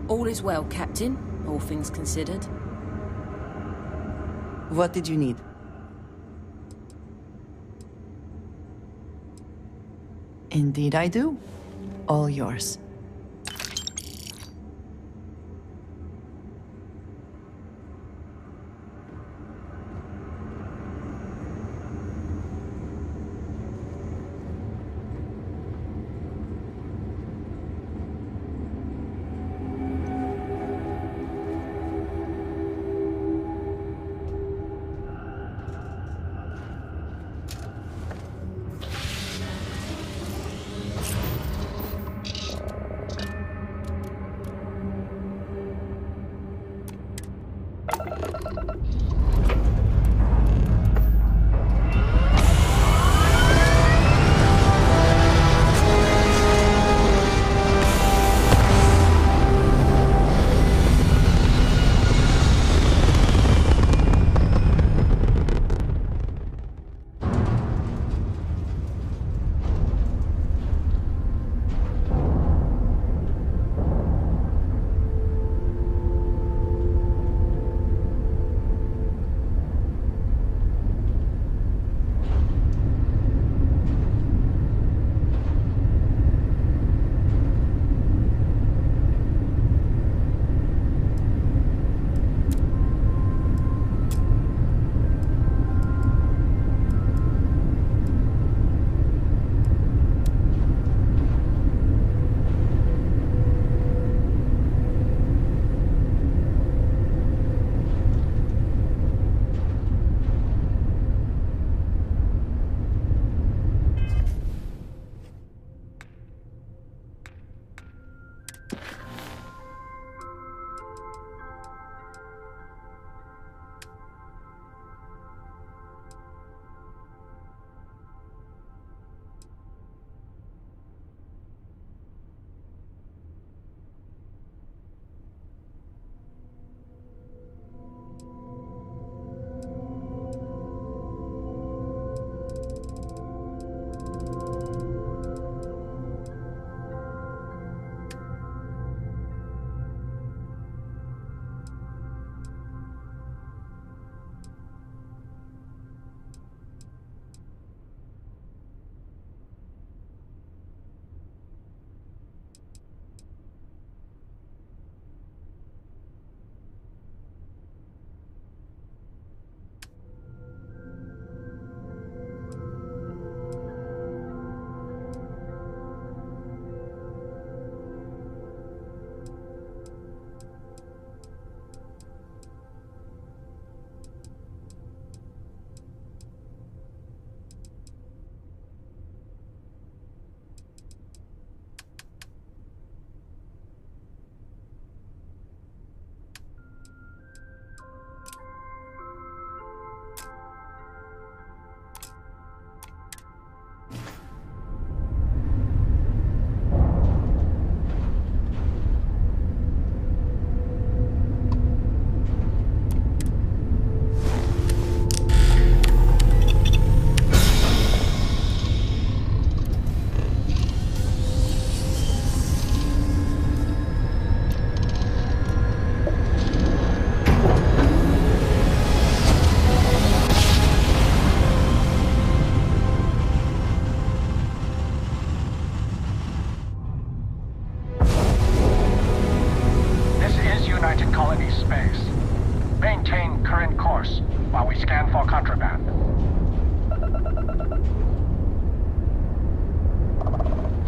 All is well, Captain, all things considered. What did you need? Indeed I do. All yours.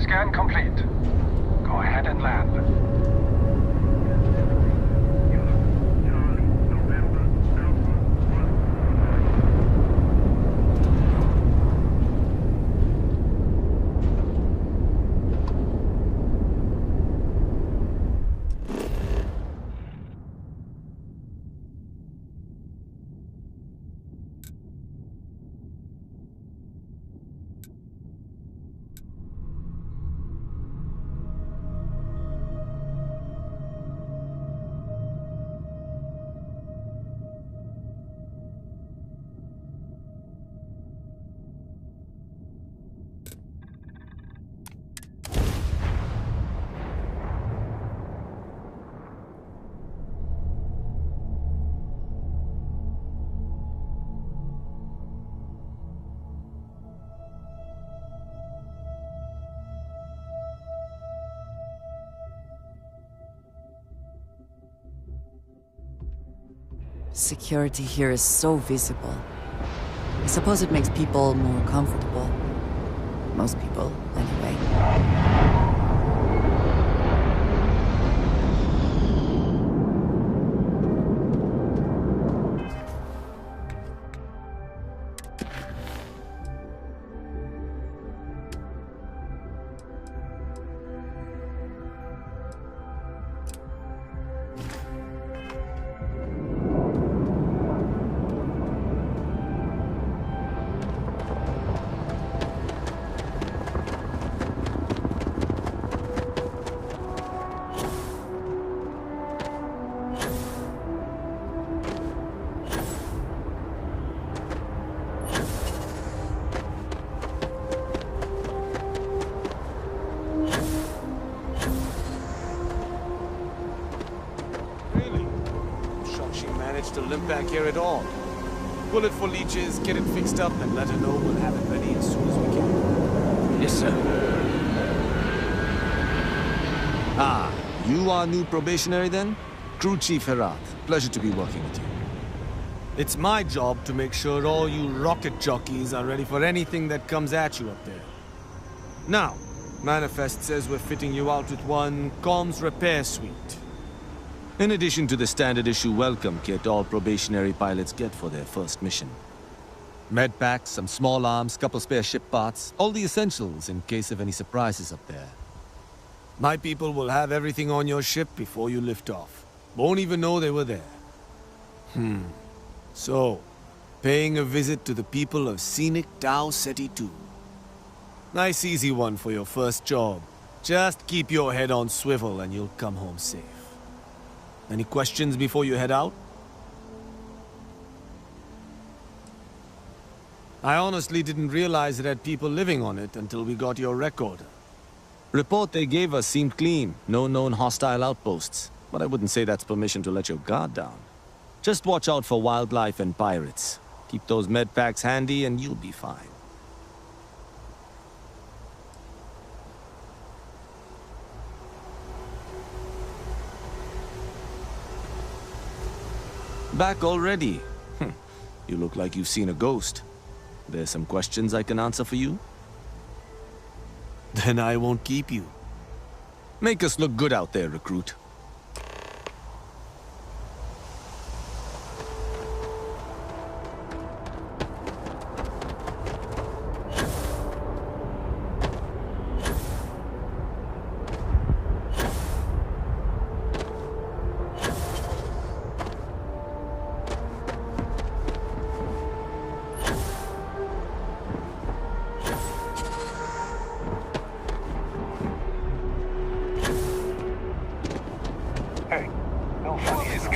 Scan complete. Go ahead and land. Security here is so visible. I suppose it makes people more comfortable. Most people, anyway. To limp back here at all. Bullet for leeches, get it fixed up, and let her know we'll have it ready as soon as we can. Yes, sir. Ah, you are new probationary then? Crew Chief Herat. Pleasure to be working with you. It's my job to make sure all you rocket jockeys are ready for anything that comes at you up there. Now, Manifest says we're fitting you out with one comms repair suite. In addition to the standard issue welcome kit all probationary pilots get for their first mission. Med packs, some small arms, couple spare ship parts, all the essentials in case of any surprises up there. My people will have everything on your ship before you lift off. Won't even know they were there. So, paying a visit to the people of scenic Tau Ceti 2. Nice easy one for your first job. Just keep your head on swivel and you'll come home safe. Any questions before you head out? I honestly didn't realize it had people living on it until we got your record. Report they gave us seemed clean. No known hostile outposts. But I wouldn't say that's permission to let your guard down. Just watch out for wildlife and pirates. Keep those med packs handy and you'll be fine. Back already? You look like you've seen a ghost. There's some questions I can answer for you? Then I won't keep you. Make us look good out there, recruit.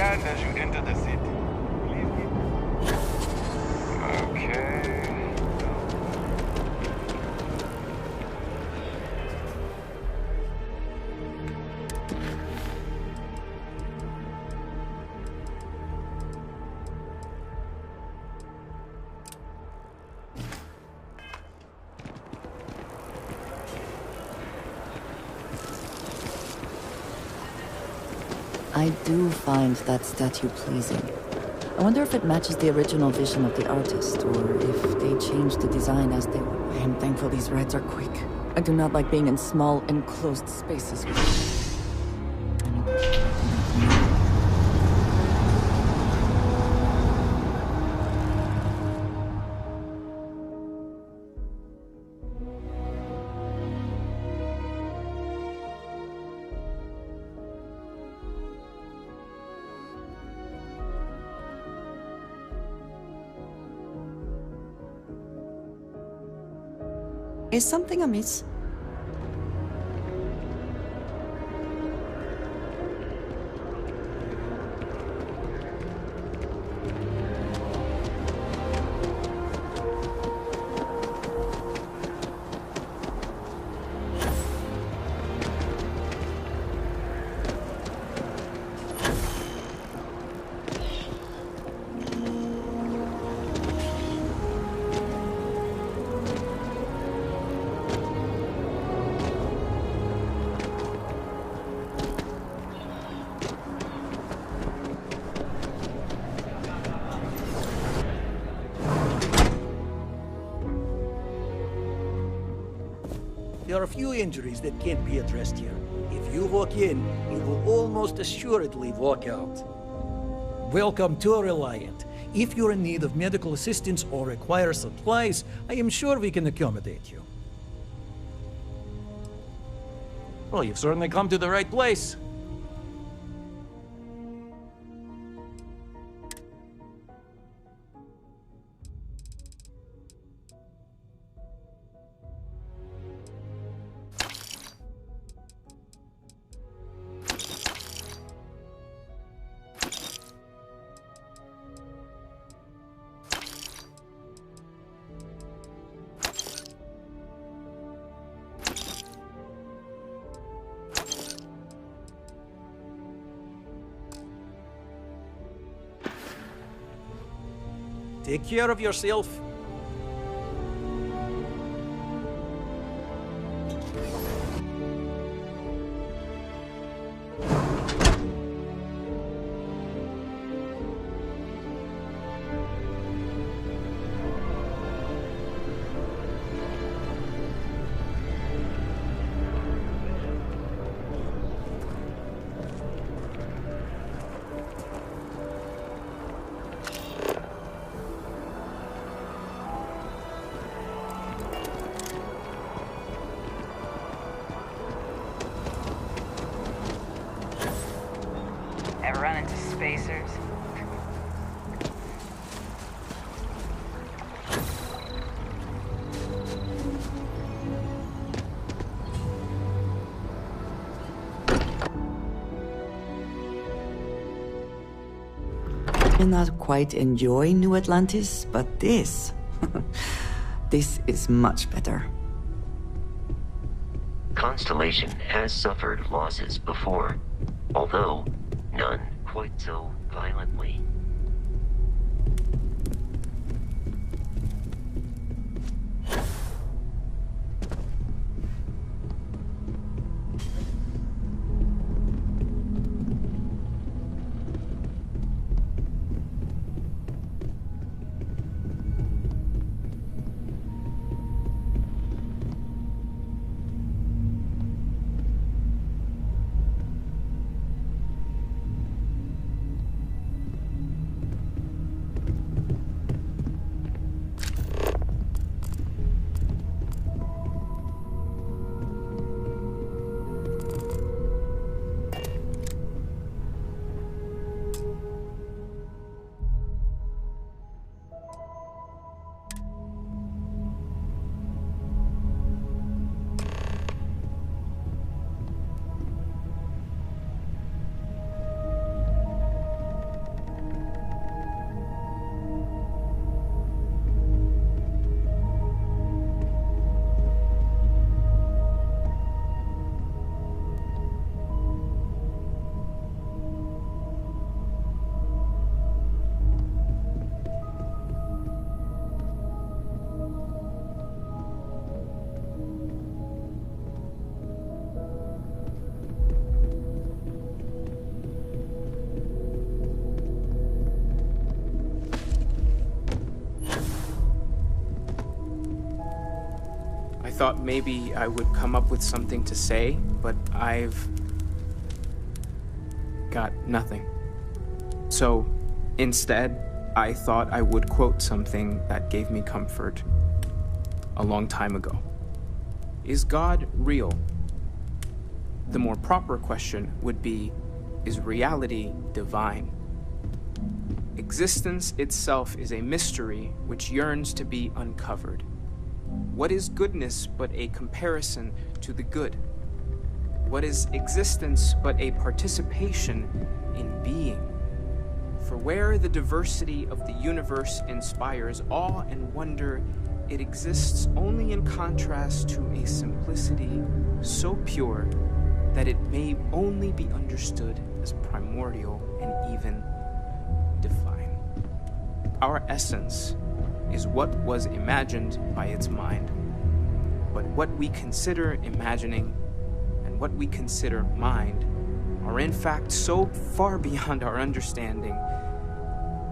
As you enter the city. Okay. I do find that statue pleasing. I wonder if it matches the original vision of the artist, or if they changed the design as they were. I am thankful these rides are quick. I do not like being in small, enclosed spaces. Is something amiss? there are a few injuries that can't be addressed here. If you walk in, you will almost assuredly walk out. Welcome to Reliant. If you're in need of medical assistance or require supplies, I am sure we can accommodate you. Well, you've certainly come to the right place. Take care of yourself. Ever run into spacers? I not quite enjoy New Atlantis, but this... this is much better. Constellation has suffered losses before, although none quite so violently. I thought maybe I would come up with something to say, but I've got nothing. So instead, I thought I would quote something that gave me comfort a long time ago. Is God real? The more proper question would be, is reality divine? Existence itself is a mystery which yearns to be uncovered. What is goodness but a comparison to the good? What is existence but a participation in being? For where the diversity of the universe inspires awe and wonder, it exists only in contrast to a simplicity so pure that it may only be understood as primordial and even divine. Our essence is what was imagined by its mind. But what we consider imagining and what we consider mind are in fact so far beyond our understanding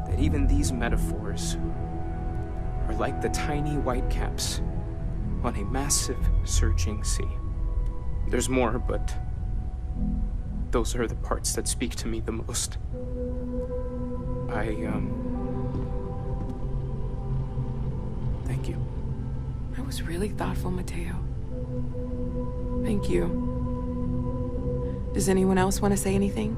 that even these metaphors are like the tiny white caps on a massive surging sea. There's more, but those are the parts that speak to me the most. Thank you. That was really thoughtful, Mateo. Thank you. Does anyone else want to say anything?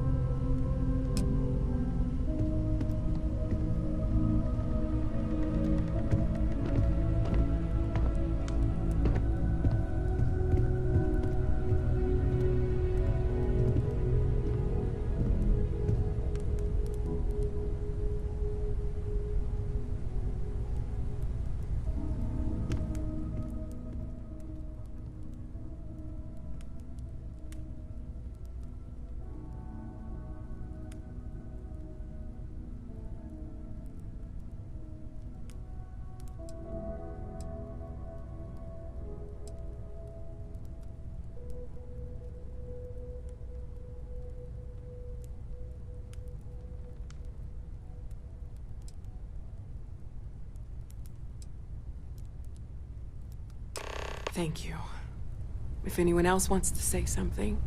Thank you. If anyone else wants to say something.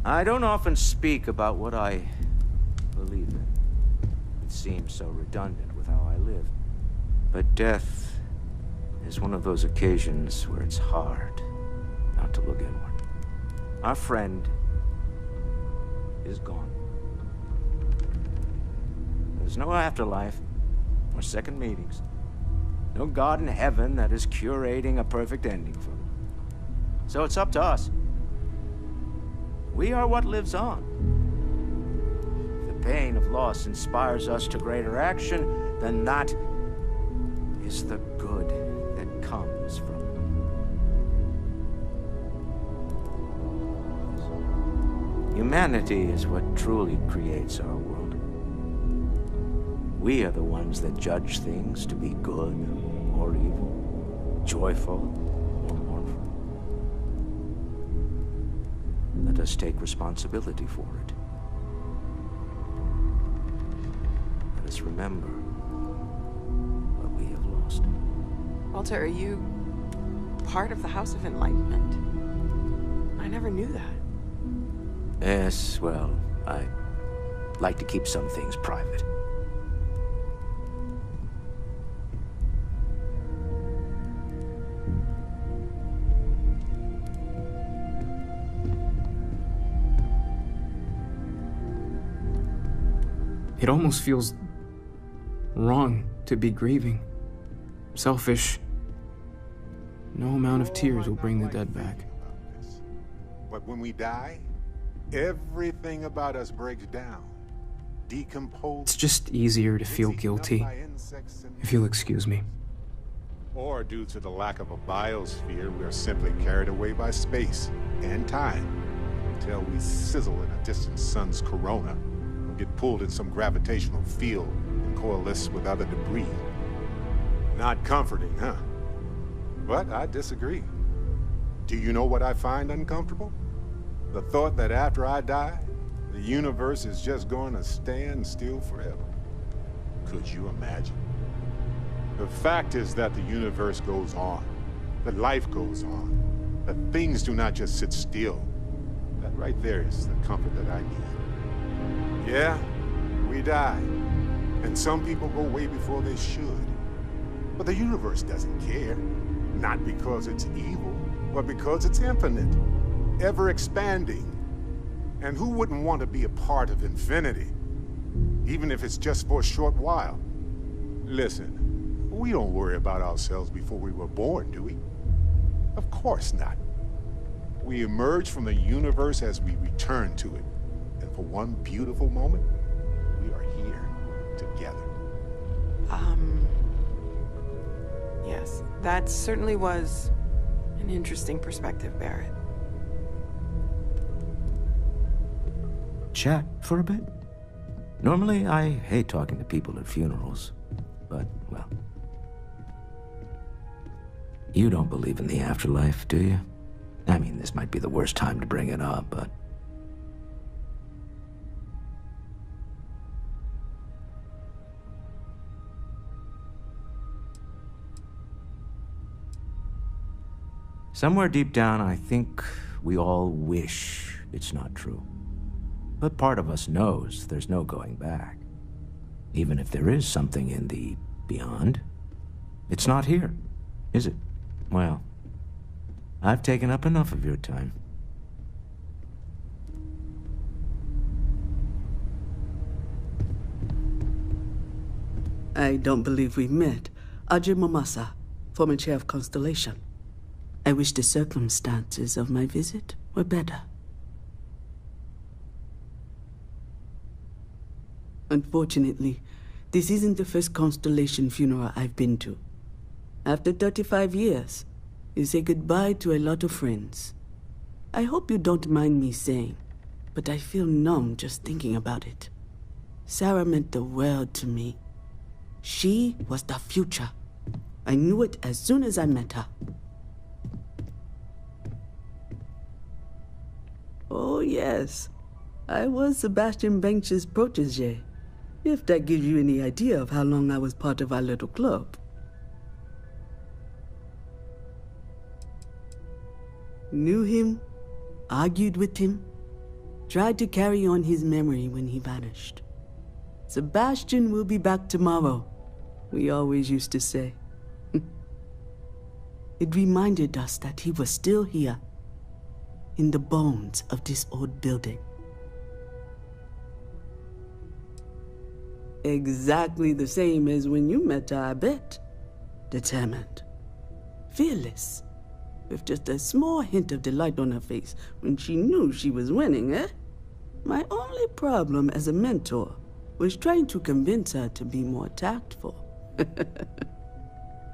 I don't often speak about what I believe in. It seems so redundant with how I live. But death is one of those occasions where it's hard not to look inward. Our friend is gone. There's no afterlife or second meetings. No God in heaven that is curating a perfect ending for them. So it's up to us. We are what lives on. If the pain of loss inspires us to greater action, then that is the good that comes from it. Humanity is what truly creates our world. We are the ones that judge things to be good or evil, joyful or mournful. Let us take responsibility for it. Let us remember what we have lost. Walter, are you part of the House of Enlightenment? I never knew that. Yes, well, I like to keep some things private. It almost feels wrong to be grieving. Selfish. No amount of tears will bring the dead back. But when we die, everything about us breaks down, decomposes. It's just easier to feel guilty, if you'll excuse me. Or due to the lack of a biosphere, we are simply carried away by space and time until we sizzle in a distant sun's corona or get pulled in some gravitational field and coalesce with other debris. Not comforting, huh? But I disagree. Do you know what I find uncomfortable? The thought that after I die, the universe is just going to stand still forever. Could you imagine? The fact is that the universe goes on, that life goes on, that things do not just sit still. That right there is the comfort that I need. Yeah, we die, and some people go way before they should. But the universe doesn't care, not because it's evil, but because it's infinite, ever expanding. And who wouldn't want to be a part of infinity, even if it's just for a short while? Listen, we don't worry about ourselves before we were born, do we? Of course not. We emerge from the universe as we return to it. And for one beautiful moment, we are here together. Yes, that certainly was an interesting perspective, Barrett. Chat for a bit? Normally, I hate talking to people at funerals, but, well. You don't believe in the afterlife, do you? I mean, this might be the worst time to bring it up, but... Somewhere deep down, I think we all wish it's not true. But part of us knows there's no going back. Even if there is something in the beyond, it's not here, is it? Well, I've taken up enough of your time. I don't believe we met. Ajay Mamasa, former chair of Constellation. I wish the circumstances of my visit were better. Unfortunately, this isn't the first Constellation funeral I've been to. After 35 years, you say goodbye to a lot of friends. I hope you don't mind me saying, but I feel numb just thinking about it. Sarah meant the world to me. She was the future. I knew it as soon as I met her. Oh yes, I was Sebastian Banks's protege, if that gives you any idea of how long I was part of our little club. Knew him, argued with him, tried to carry on his memory when he vanished. Sebastian will be back tomorrow, we always used to say. It reminded us that he was still here, in the bones of this old building. Exactly the same as when you met her, I bet. Determined, fearless, with just a small hint of delight on her face when she knew she was winning, eh? My only problem as a mentor was trying to convince her to be more tactful.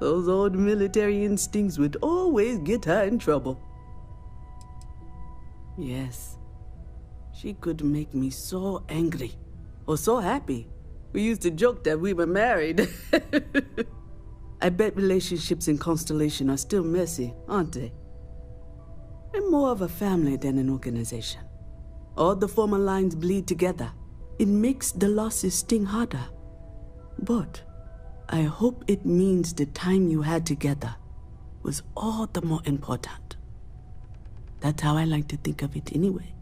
Those old military instincts would always get her in trouble. Yes, she could make me so angry, or so happy. We used to joke that we were married. I bet relationships in Constellation are still messy, aren't they? We're more of a family than an organization. All the former lines bleed together. It makes the losses sting harder. But I hope it means the time you had together was all the more important. That's how I like to think of it anyway.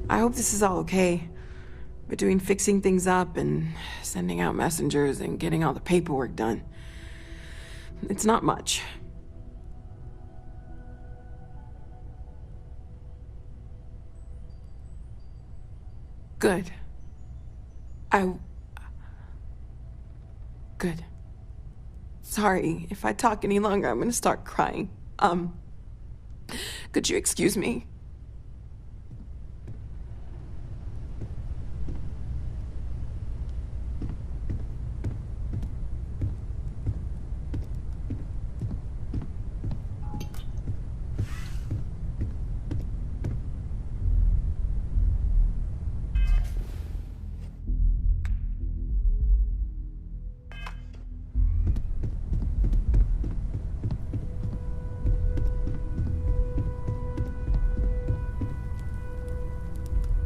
I hope this is all okay. Between fixing things up and sending out messengers and getting all the paperwork done. It's not much. Good. Good. Sorry, if I talk any longer, I'm gonna start crying. Could you excuse me?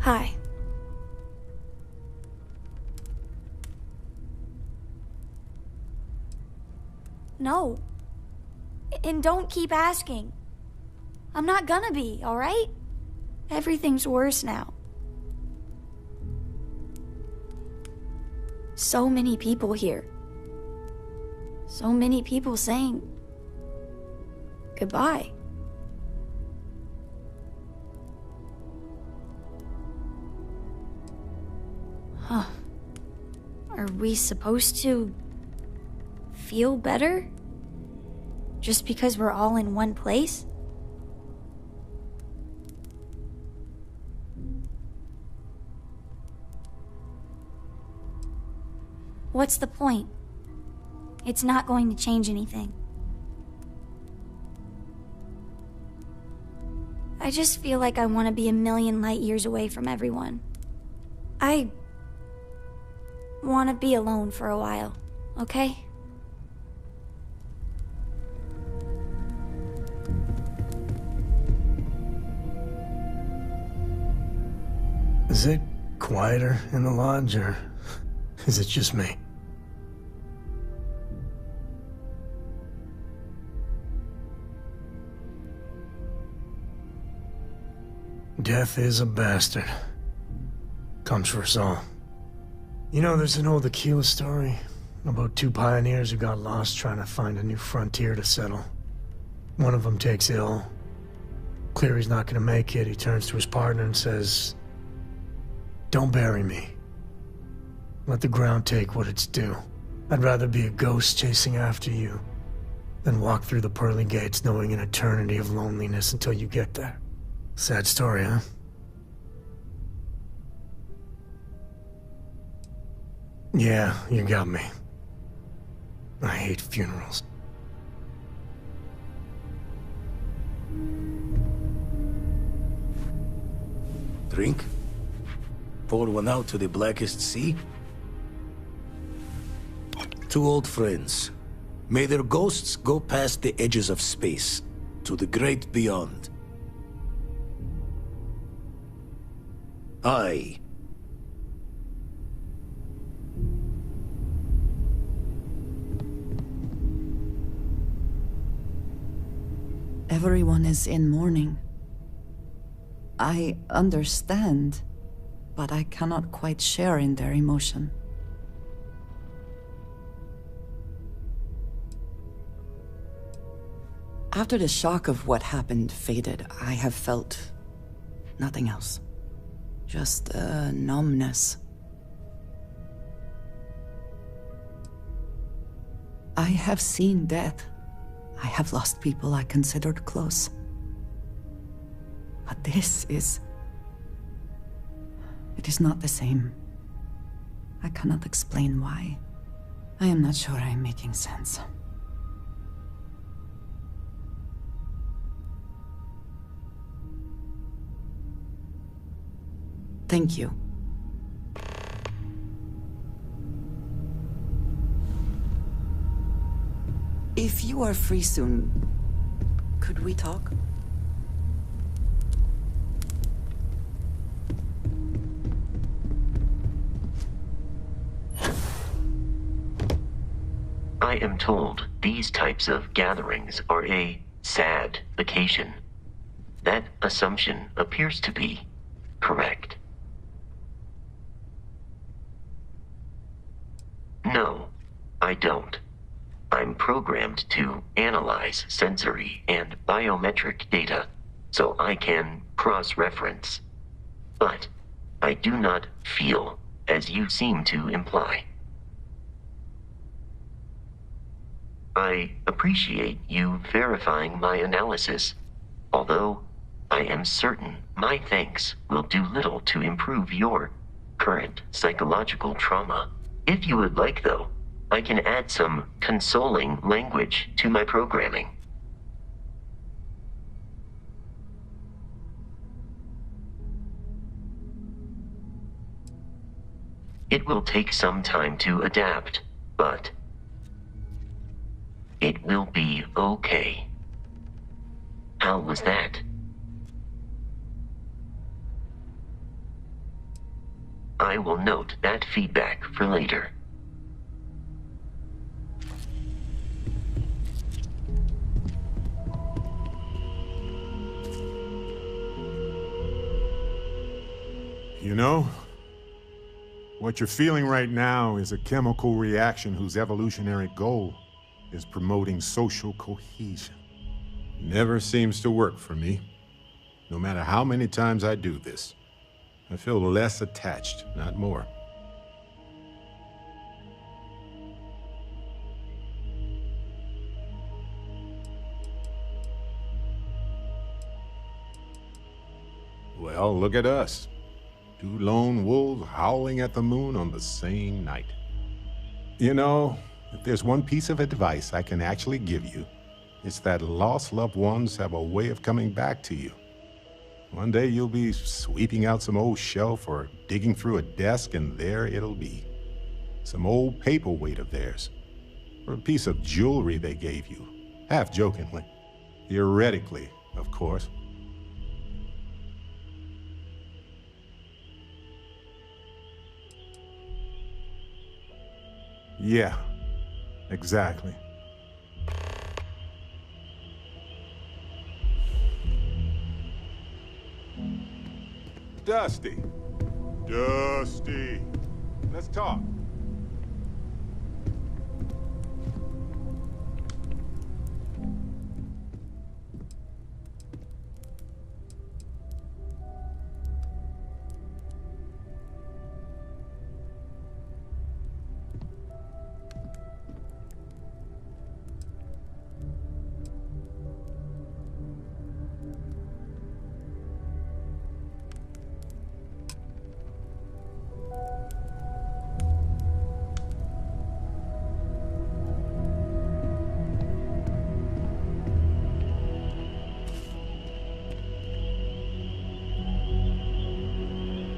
Hi. No. And don't keep asking. I'm not gonna be, all right? Everything's worse now. So many people here. So many people saying goodbye. Huh. Are we supposed to feel better? Just because we're all in one place? What's the point? It's not going to change anything. I just feel like I want to be a million light years away from everyone. I want to be alone for a while, okay? Is it quieter in the lodge, or is it just me? Death is a bastard. Comes for us all. You know, there's an old Aquila story about two pioneers who got lost trying to find a new frontier to settle. One of them takes ill. Clear he's not gonna make it, he turns to his partner and says, "Don't bury me. Let the ground take what it's due. I'd rather be a ghost chasing after you than walk through the pearly gates knowing an eternity of loneliness until you get there." Sad story, huh? Yeah, you got me. I hate funerals. Drink? Pour one out to the blackest sea? Two old friends. May their ghosts go past the edges of space, to the great beyond. I... Everyone is in mourning. I understand, but I cannot quite share in their emotion. After the shock of what happened faded, I have felt nothing else. Just a numbness. I have seen death. I have lost people I considered close. But this is... it is not the same. I cannot explain why. I am not sure I am making sense. Thank you. If you are free soon, could we talk? I am told these types of gatherings are a sad occasion. That assumption appears to be correct. No, I don't. I'm programmed to analyze sensory and biometric data, so I can cross-reference. But I do not feel, as you seem to imply. I appreciate you verifying my analysis, although I am certain my thanks will do little to improve your current psychological trauma. If you would like, though, I can add some consoling language to my programming. It will take some time to adapt, but it will be okay. How was that? I will note that feedback for later. You know, what you're feeling right now is a chemical reaction whose evolutionary goal is promoting social cohesion. Never seems to work for me. No matter how many times I do this, I feel less attached, not more. Well, look at us. Two lone wolves howling at the moon on the same night. You know, if there's one piece of advice I can actually give you, it's that lost loved ones have a way of coming back to you. One day you'll be sweeping out some old shelf or digging through a desk, and there it'll be. Some old paperweight of theirs. Or a piece of jewelry they gave you. Half jokingly. Theoretically, of course. Yeah, exactly. Dusty. Dusty. Let's talk.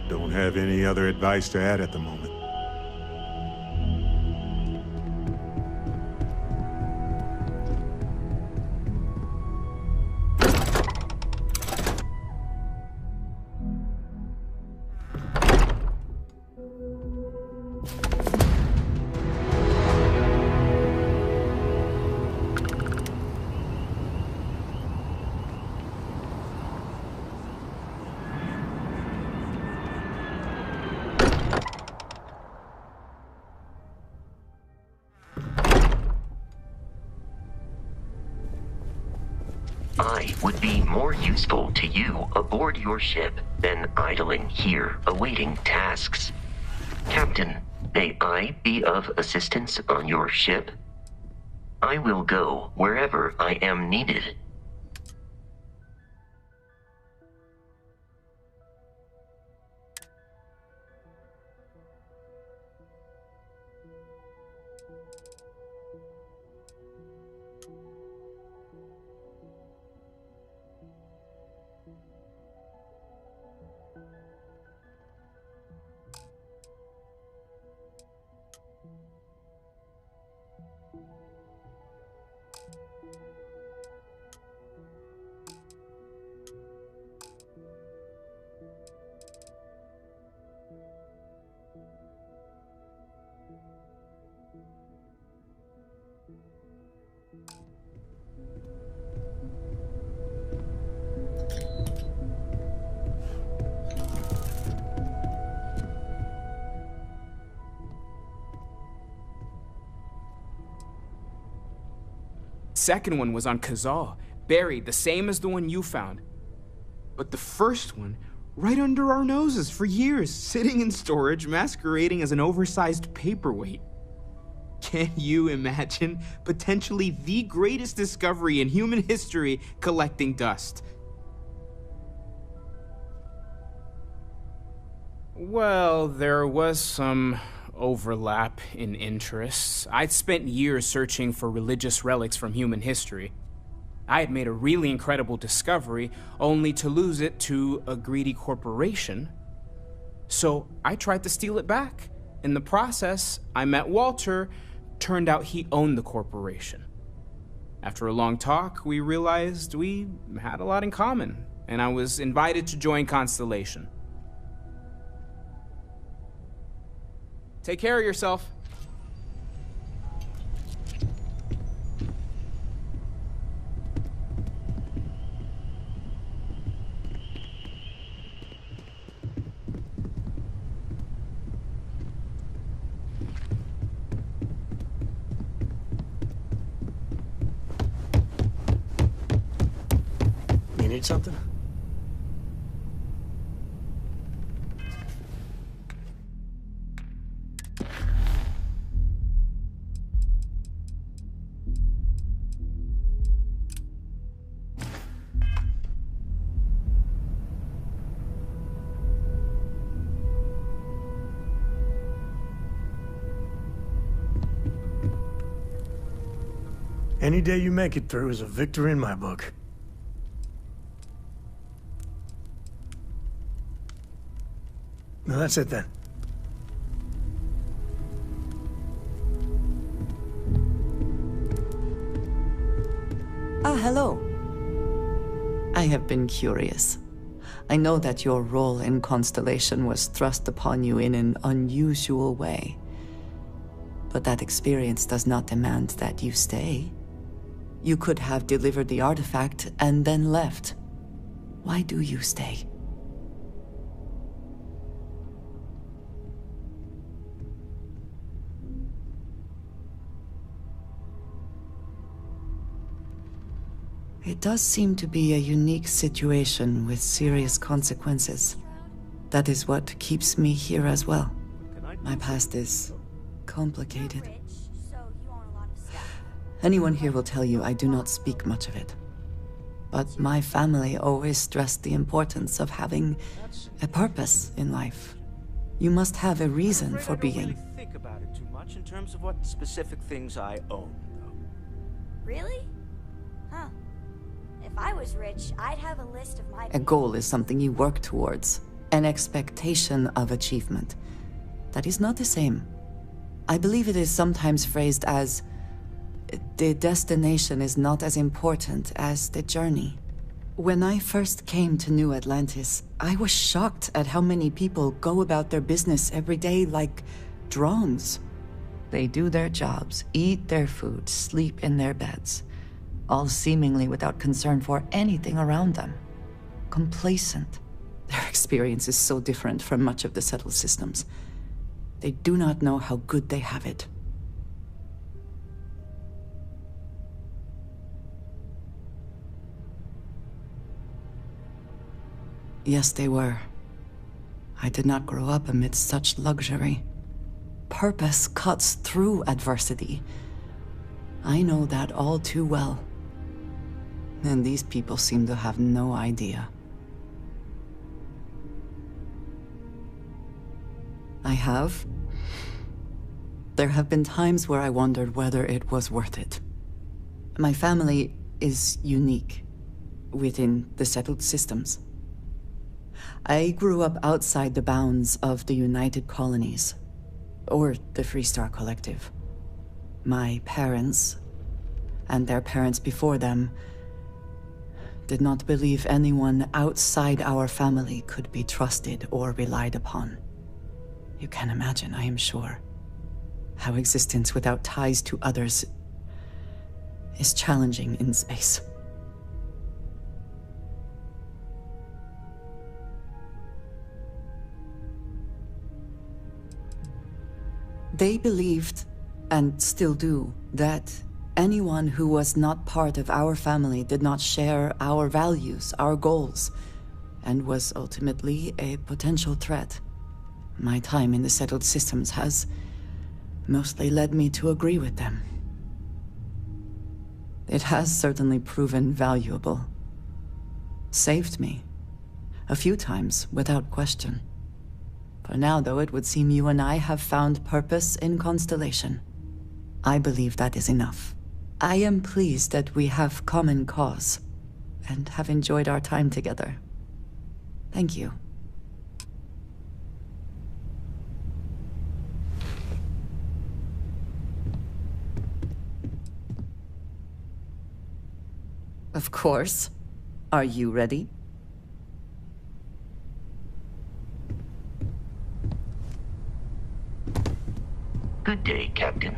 Don't have any other advice to add at the moment. I would be more useful to you aboard your ship than idling here awaiting tasks. Captain, may I be of assistance on your ship? I will go wherever I am needed. Second one was on Kazal, buried, the same as the one you found. But the first one, right under our noses for years, sitting in storage, masquerading as an oversized paperweight. Can you imagine potentially the greatest discovery in human history collecting dust? Well, there was some overlap in interests. I'd spent years searching for religious relics from human history. I had made a really incredible discovery, only to lose it to a greedy corporation. So I tried to steal it back. In the process, I met Walter. Turned out he owned the corporation. After a long talk, we realized we had a lot in common, and I was invited to join Constellation. Take care of yourself. You need something? Any day you make it through is a victory in my book. No, that's it then. Ah, hello. I have been curious. I know that your role in Constellation was thrust upon you in an unusual way. But that experience does not demand that you stay. You could have delivered the artifact and then left. Why do you stay? It does seem to be a unique situation with serious consequences. That is what keeps me here as well. My past is complicated. Anyone here will tell you I do not speak much of it. But my family always stressed the importance of having a purpose in life. You must have a reason for being. I don't really think about it too much in terms of what specific things I own, though. Really? Huh. If I was rich, I'd have a list of my... A goal is something you work towards, an expectation of achievement. That is not the same. I believe it is sometimes phrased as, the destination is not as important as the journey. When I first came to New Atlantis, I was shocked at how many people go about their business every day like drones. They do their jobs, eat their food, sleep in their beds, all seemingly without concern for anything around them. Complacent. Their experience is so different from much of the settled systems. They do not know how good they have it. Yes, they were. I did not grow up amidst such luxury. Purpose cuts through adversity. I know that all too well. And these people seem to have no idea. I have. There have been times where I wondered whether it was worth it. My family is unique within the settled systems. I grew up outside the bounds of the United Colonies, or the Freestar Collective. My parents, and their parents before them, did not believe anyone outside our family could be trusted or relied upon. You can imagine, I am sure, how existence without ties to others is challenging in space. They believed, and still do, that anyone who was not part of our family did not share our values, our goals, and was ultimately a potential threat. My time in the settled systems has mostly led me to agree with them. It has certainly proven valuable. Saved me. A few times, without question. For now, though, it would seem you and I have found purpose in Constellation. I believe that is enough. I am pleased that we have common cause, and have enjoyed our time together. Thank you. Of course. Are you ready? Good day, Captain.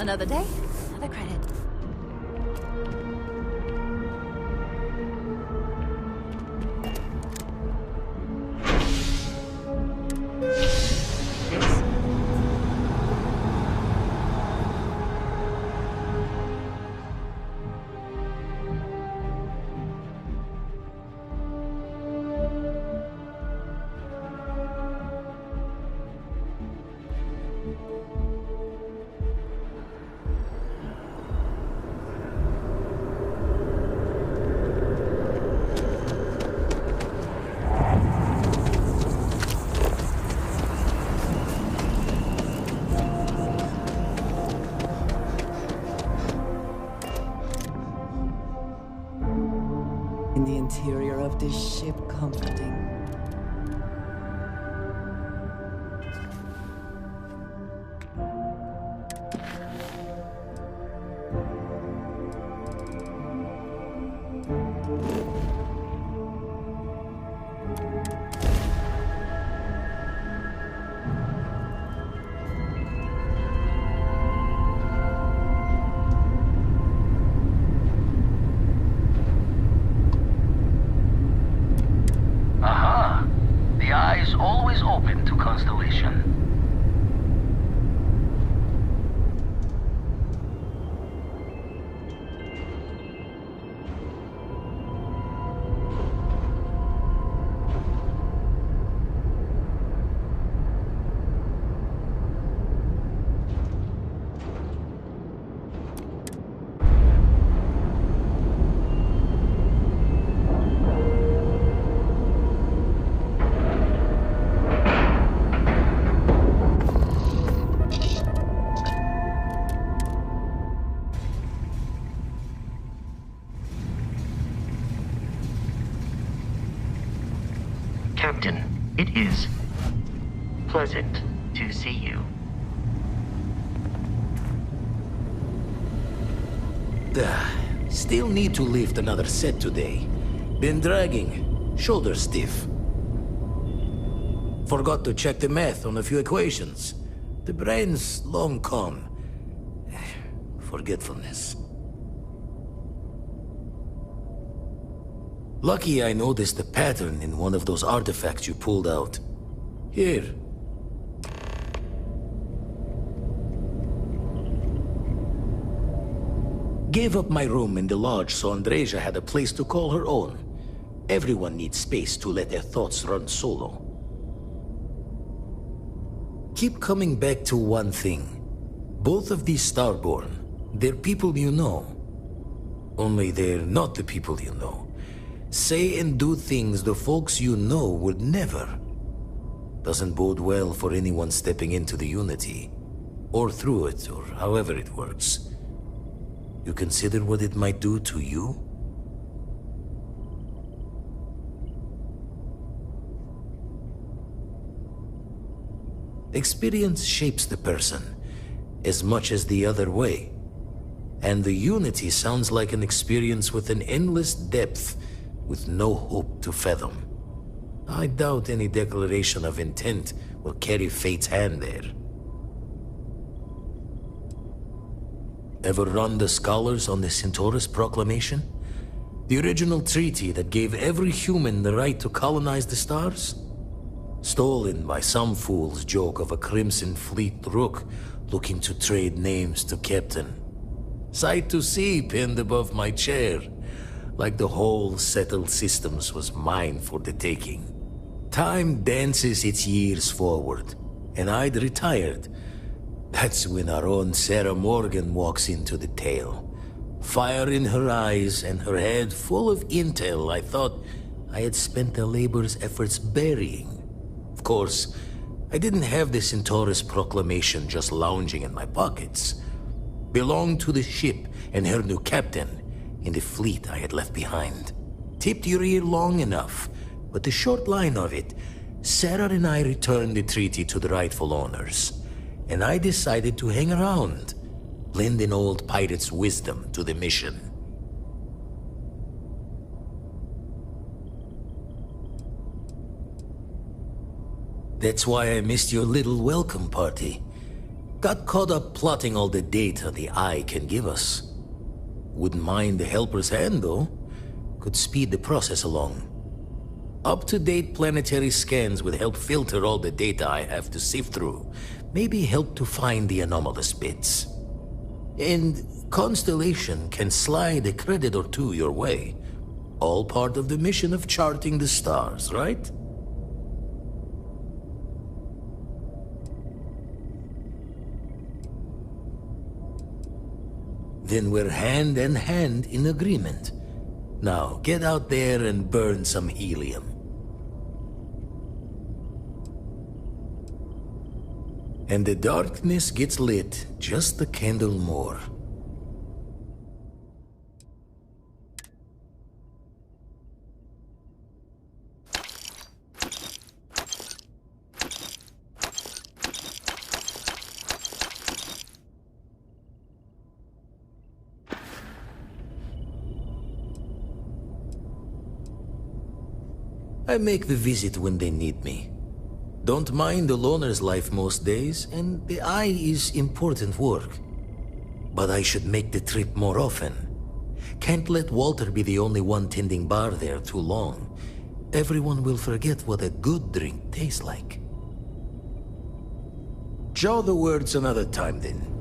Another day, another credit. In the interior of this ship, comforting. Aha! The eye is always open to Constellation. Captain, it is pleasant to see you. Still need to lift another set today. Been dragging, shoulder stiff. Forgot to check the math on a few equations. The brain's long gone. Forgetfulness. Lucky I noticed the pattern in one of those artifacts you pulled out. Here. Gave up my room in the lodge so Andreja had a place to call her own. Everyone needs space to let their thoughts run solo. Keep coming back to one thing. Both of these Starborn, they're people you know. Only they're not the people you know. Say and do things the folks you know would never. Doesn't bode well for anyone stepping into the Unity. Or through it, or however it works. You consider what it might do to you? Experience shapes the person, as much as the other way. And the Unity sounds like an experience with an endless depth, with no hope to fathom. I doubt any declaration of intent will carry fate's hand there. Ever run the scholars on the Centaurus Proclamation? The original treaty that gave every human the right to colonize the stars? Stolen by some fool's joke of a Crimson Fleet rook looking to trade names to Captain. Sight to see pinned above my chair, like the whole settled systems was mine for the taking. Time dances its years forward, and I'd retired. That's when our own Sarah Morgan walks into the tale. Fire in her eyes and her head full of intel I thought I had spent the labor's efforts burying. Of course, I didn't have the Centaurus Proclamation just lounging in my pockets. Belonged to the ship and her new captain in the fleet I had left behind. Tipped your ear long enough, but the short line of it, Sarah and I returned the treaty to the rightful owners. And I decided to hang around, lend an old pirate's wisdom to the mission. That's why I missed your little welcome party. Got caught up plotting all the data the Eye can give us. Wouldn't mind the helper's hand, though. Could speed the process along. Up-to-date planetary scans would help filter all the data I have to sift through. Maybe help to find the anomalous bits. And Constellation can slide a credit or two your way. All part of the mission of charting the stars, right? Then we're hand in hand in agreement. Now, get out there and burn some helium. And the darkness gets lit just a candle more. I make the visit when they need me. Don't mind the loner's life most days, and the Eye is important work. But I should make the trip more often. Can't let Walter be the only one tending bar there too long. Everyone will forget what a good drink tastes like. Jaw the words another time then.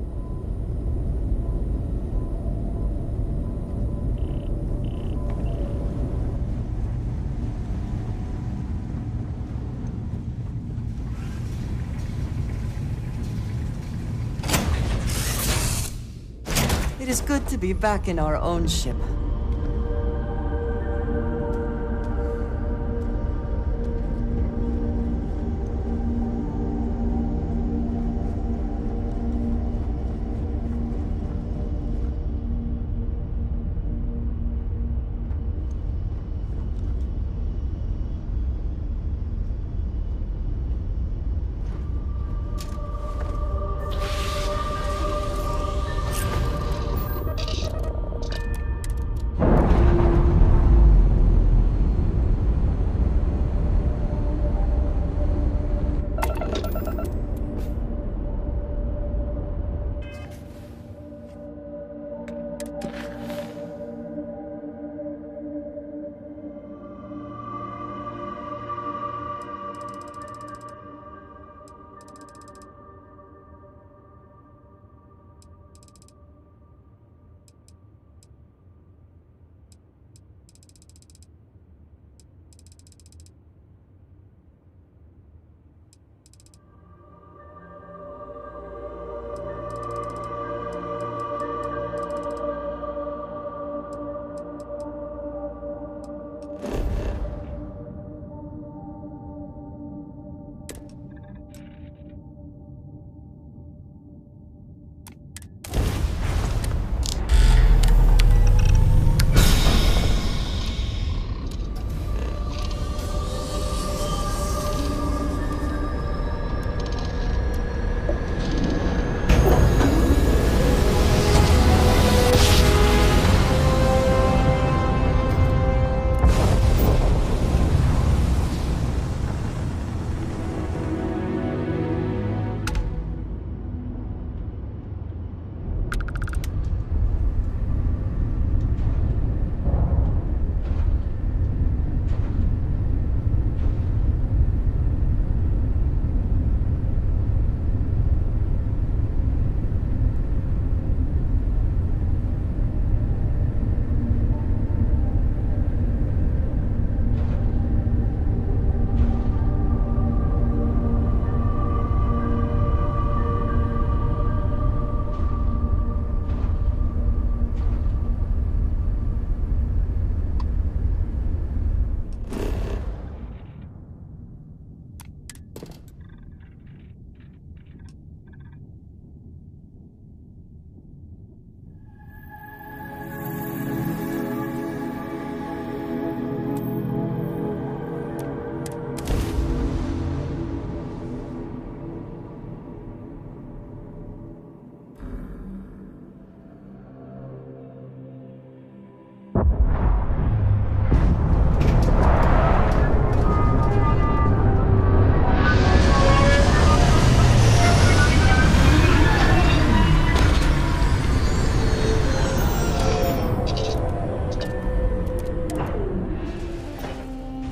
It is good to be back in our own ship.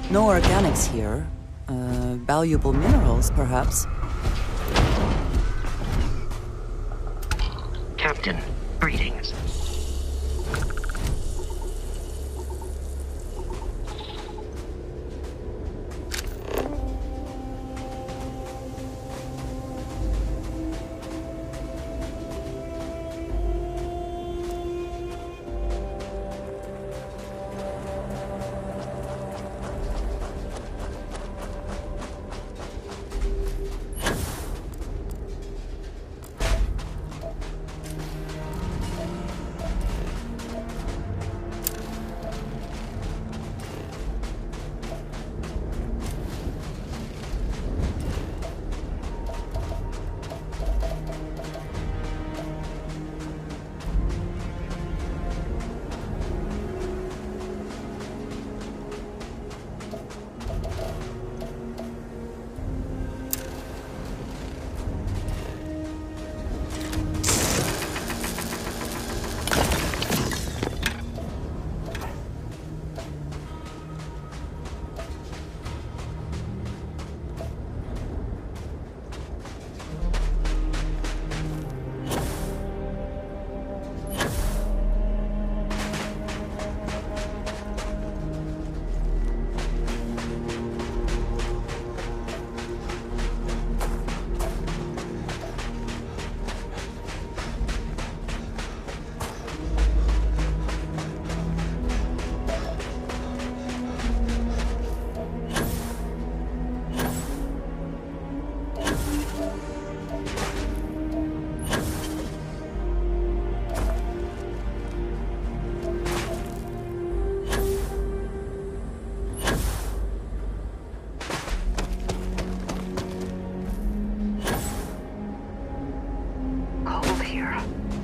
No organics here. Valuable minerals, perhaps. Captain, greetings.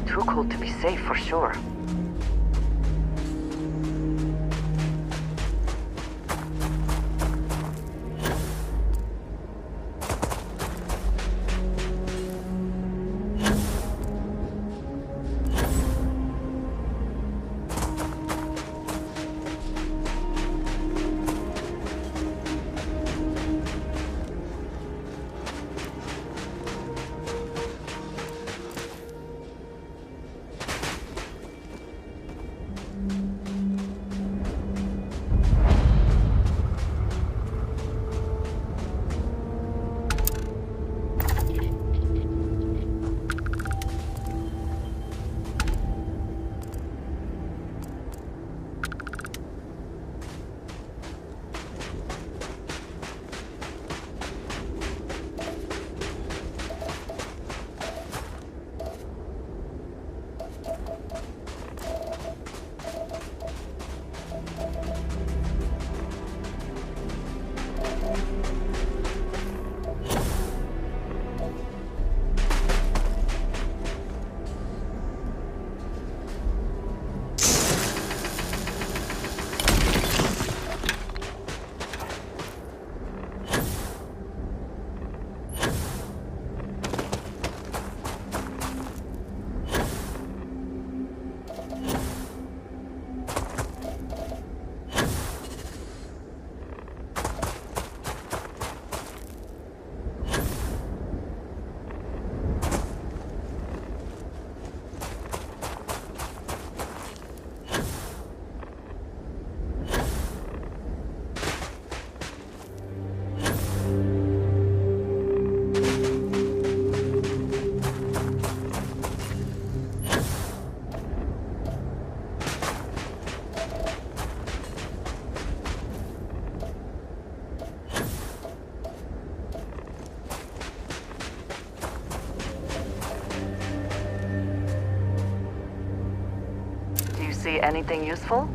Too cold to be safe for sure. See anything useful?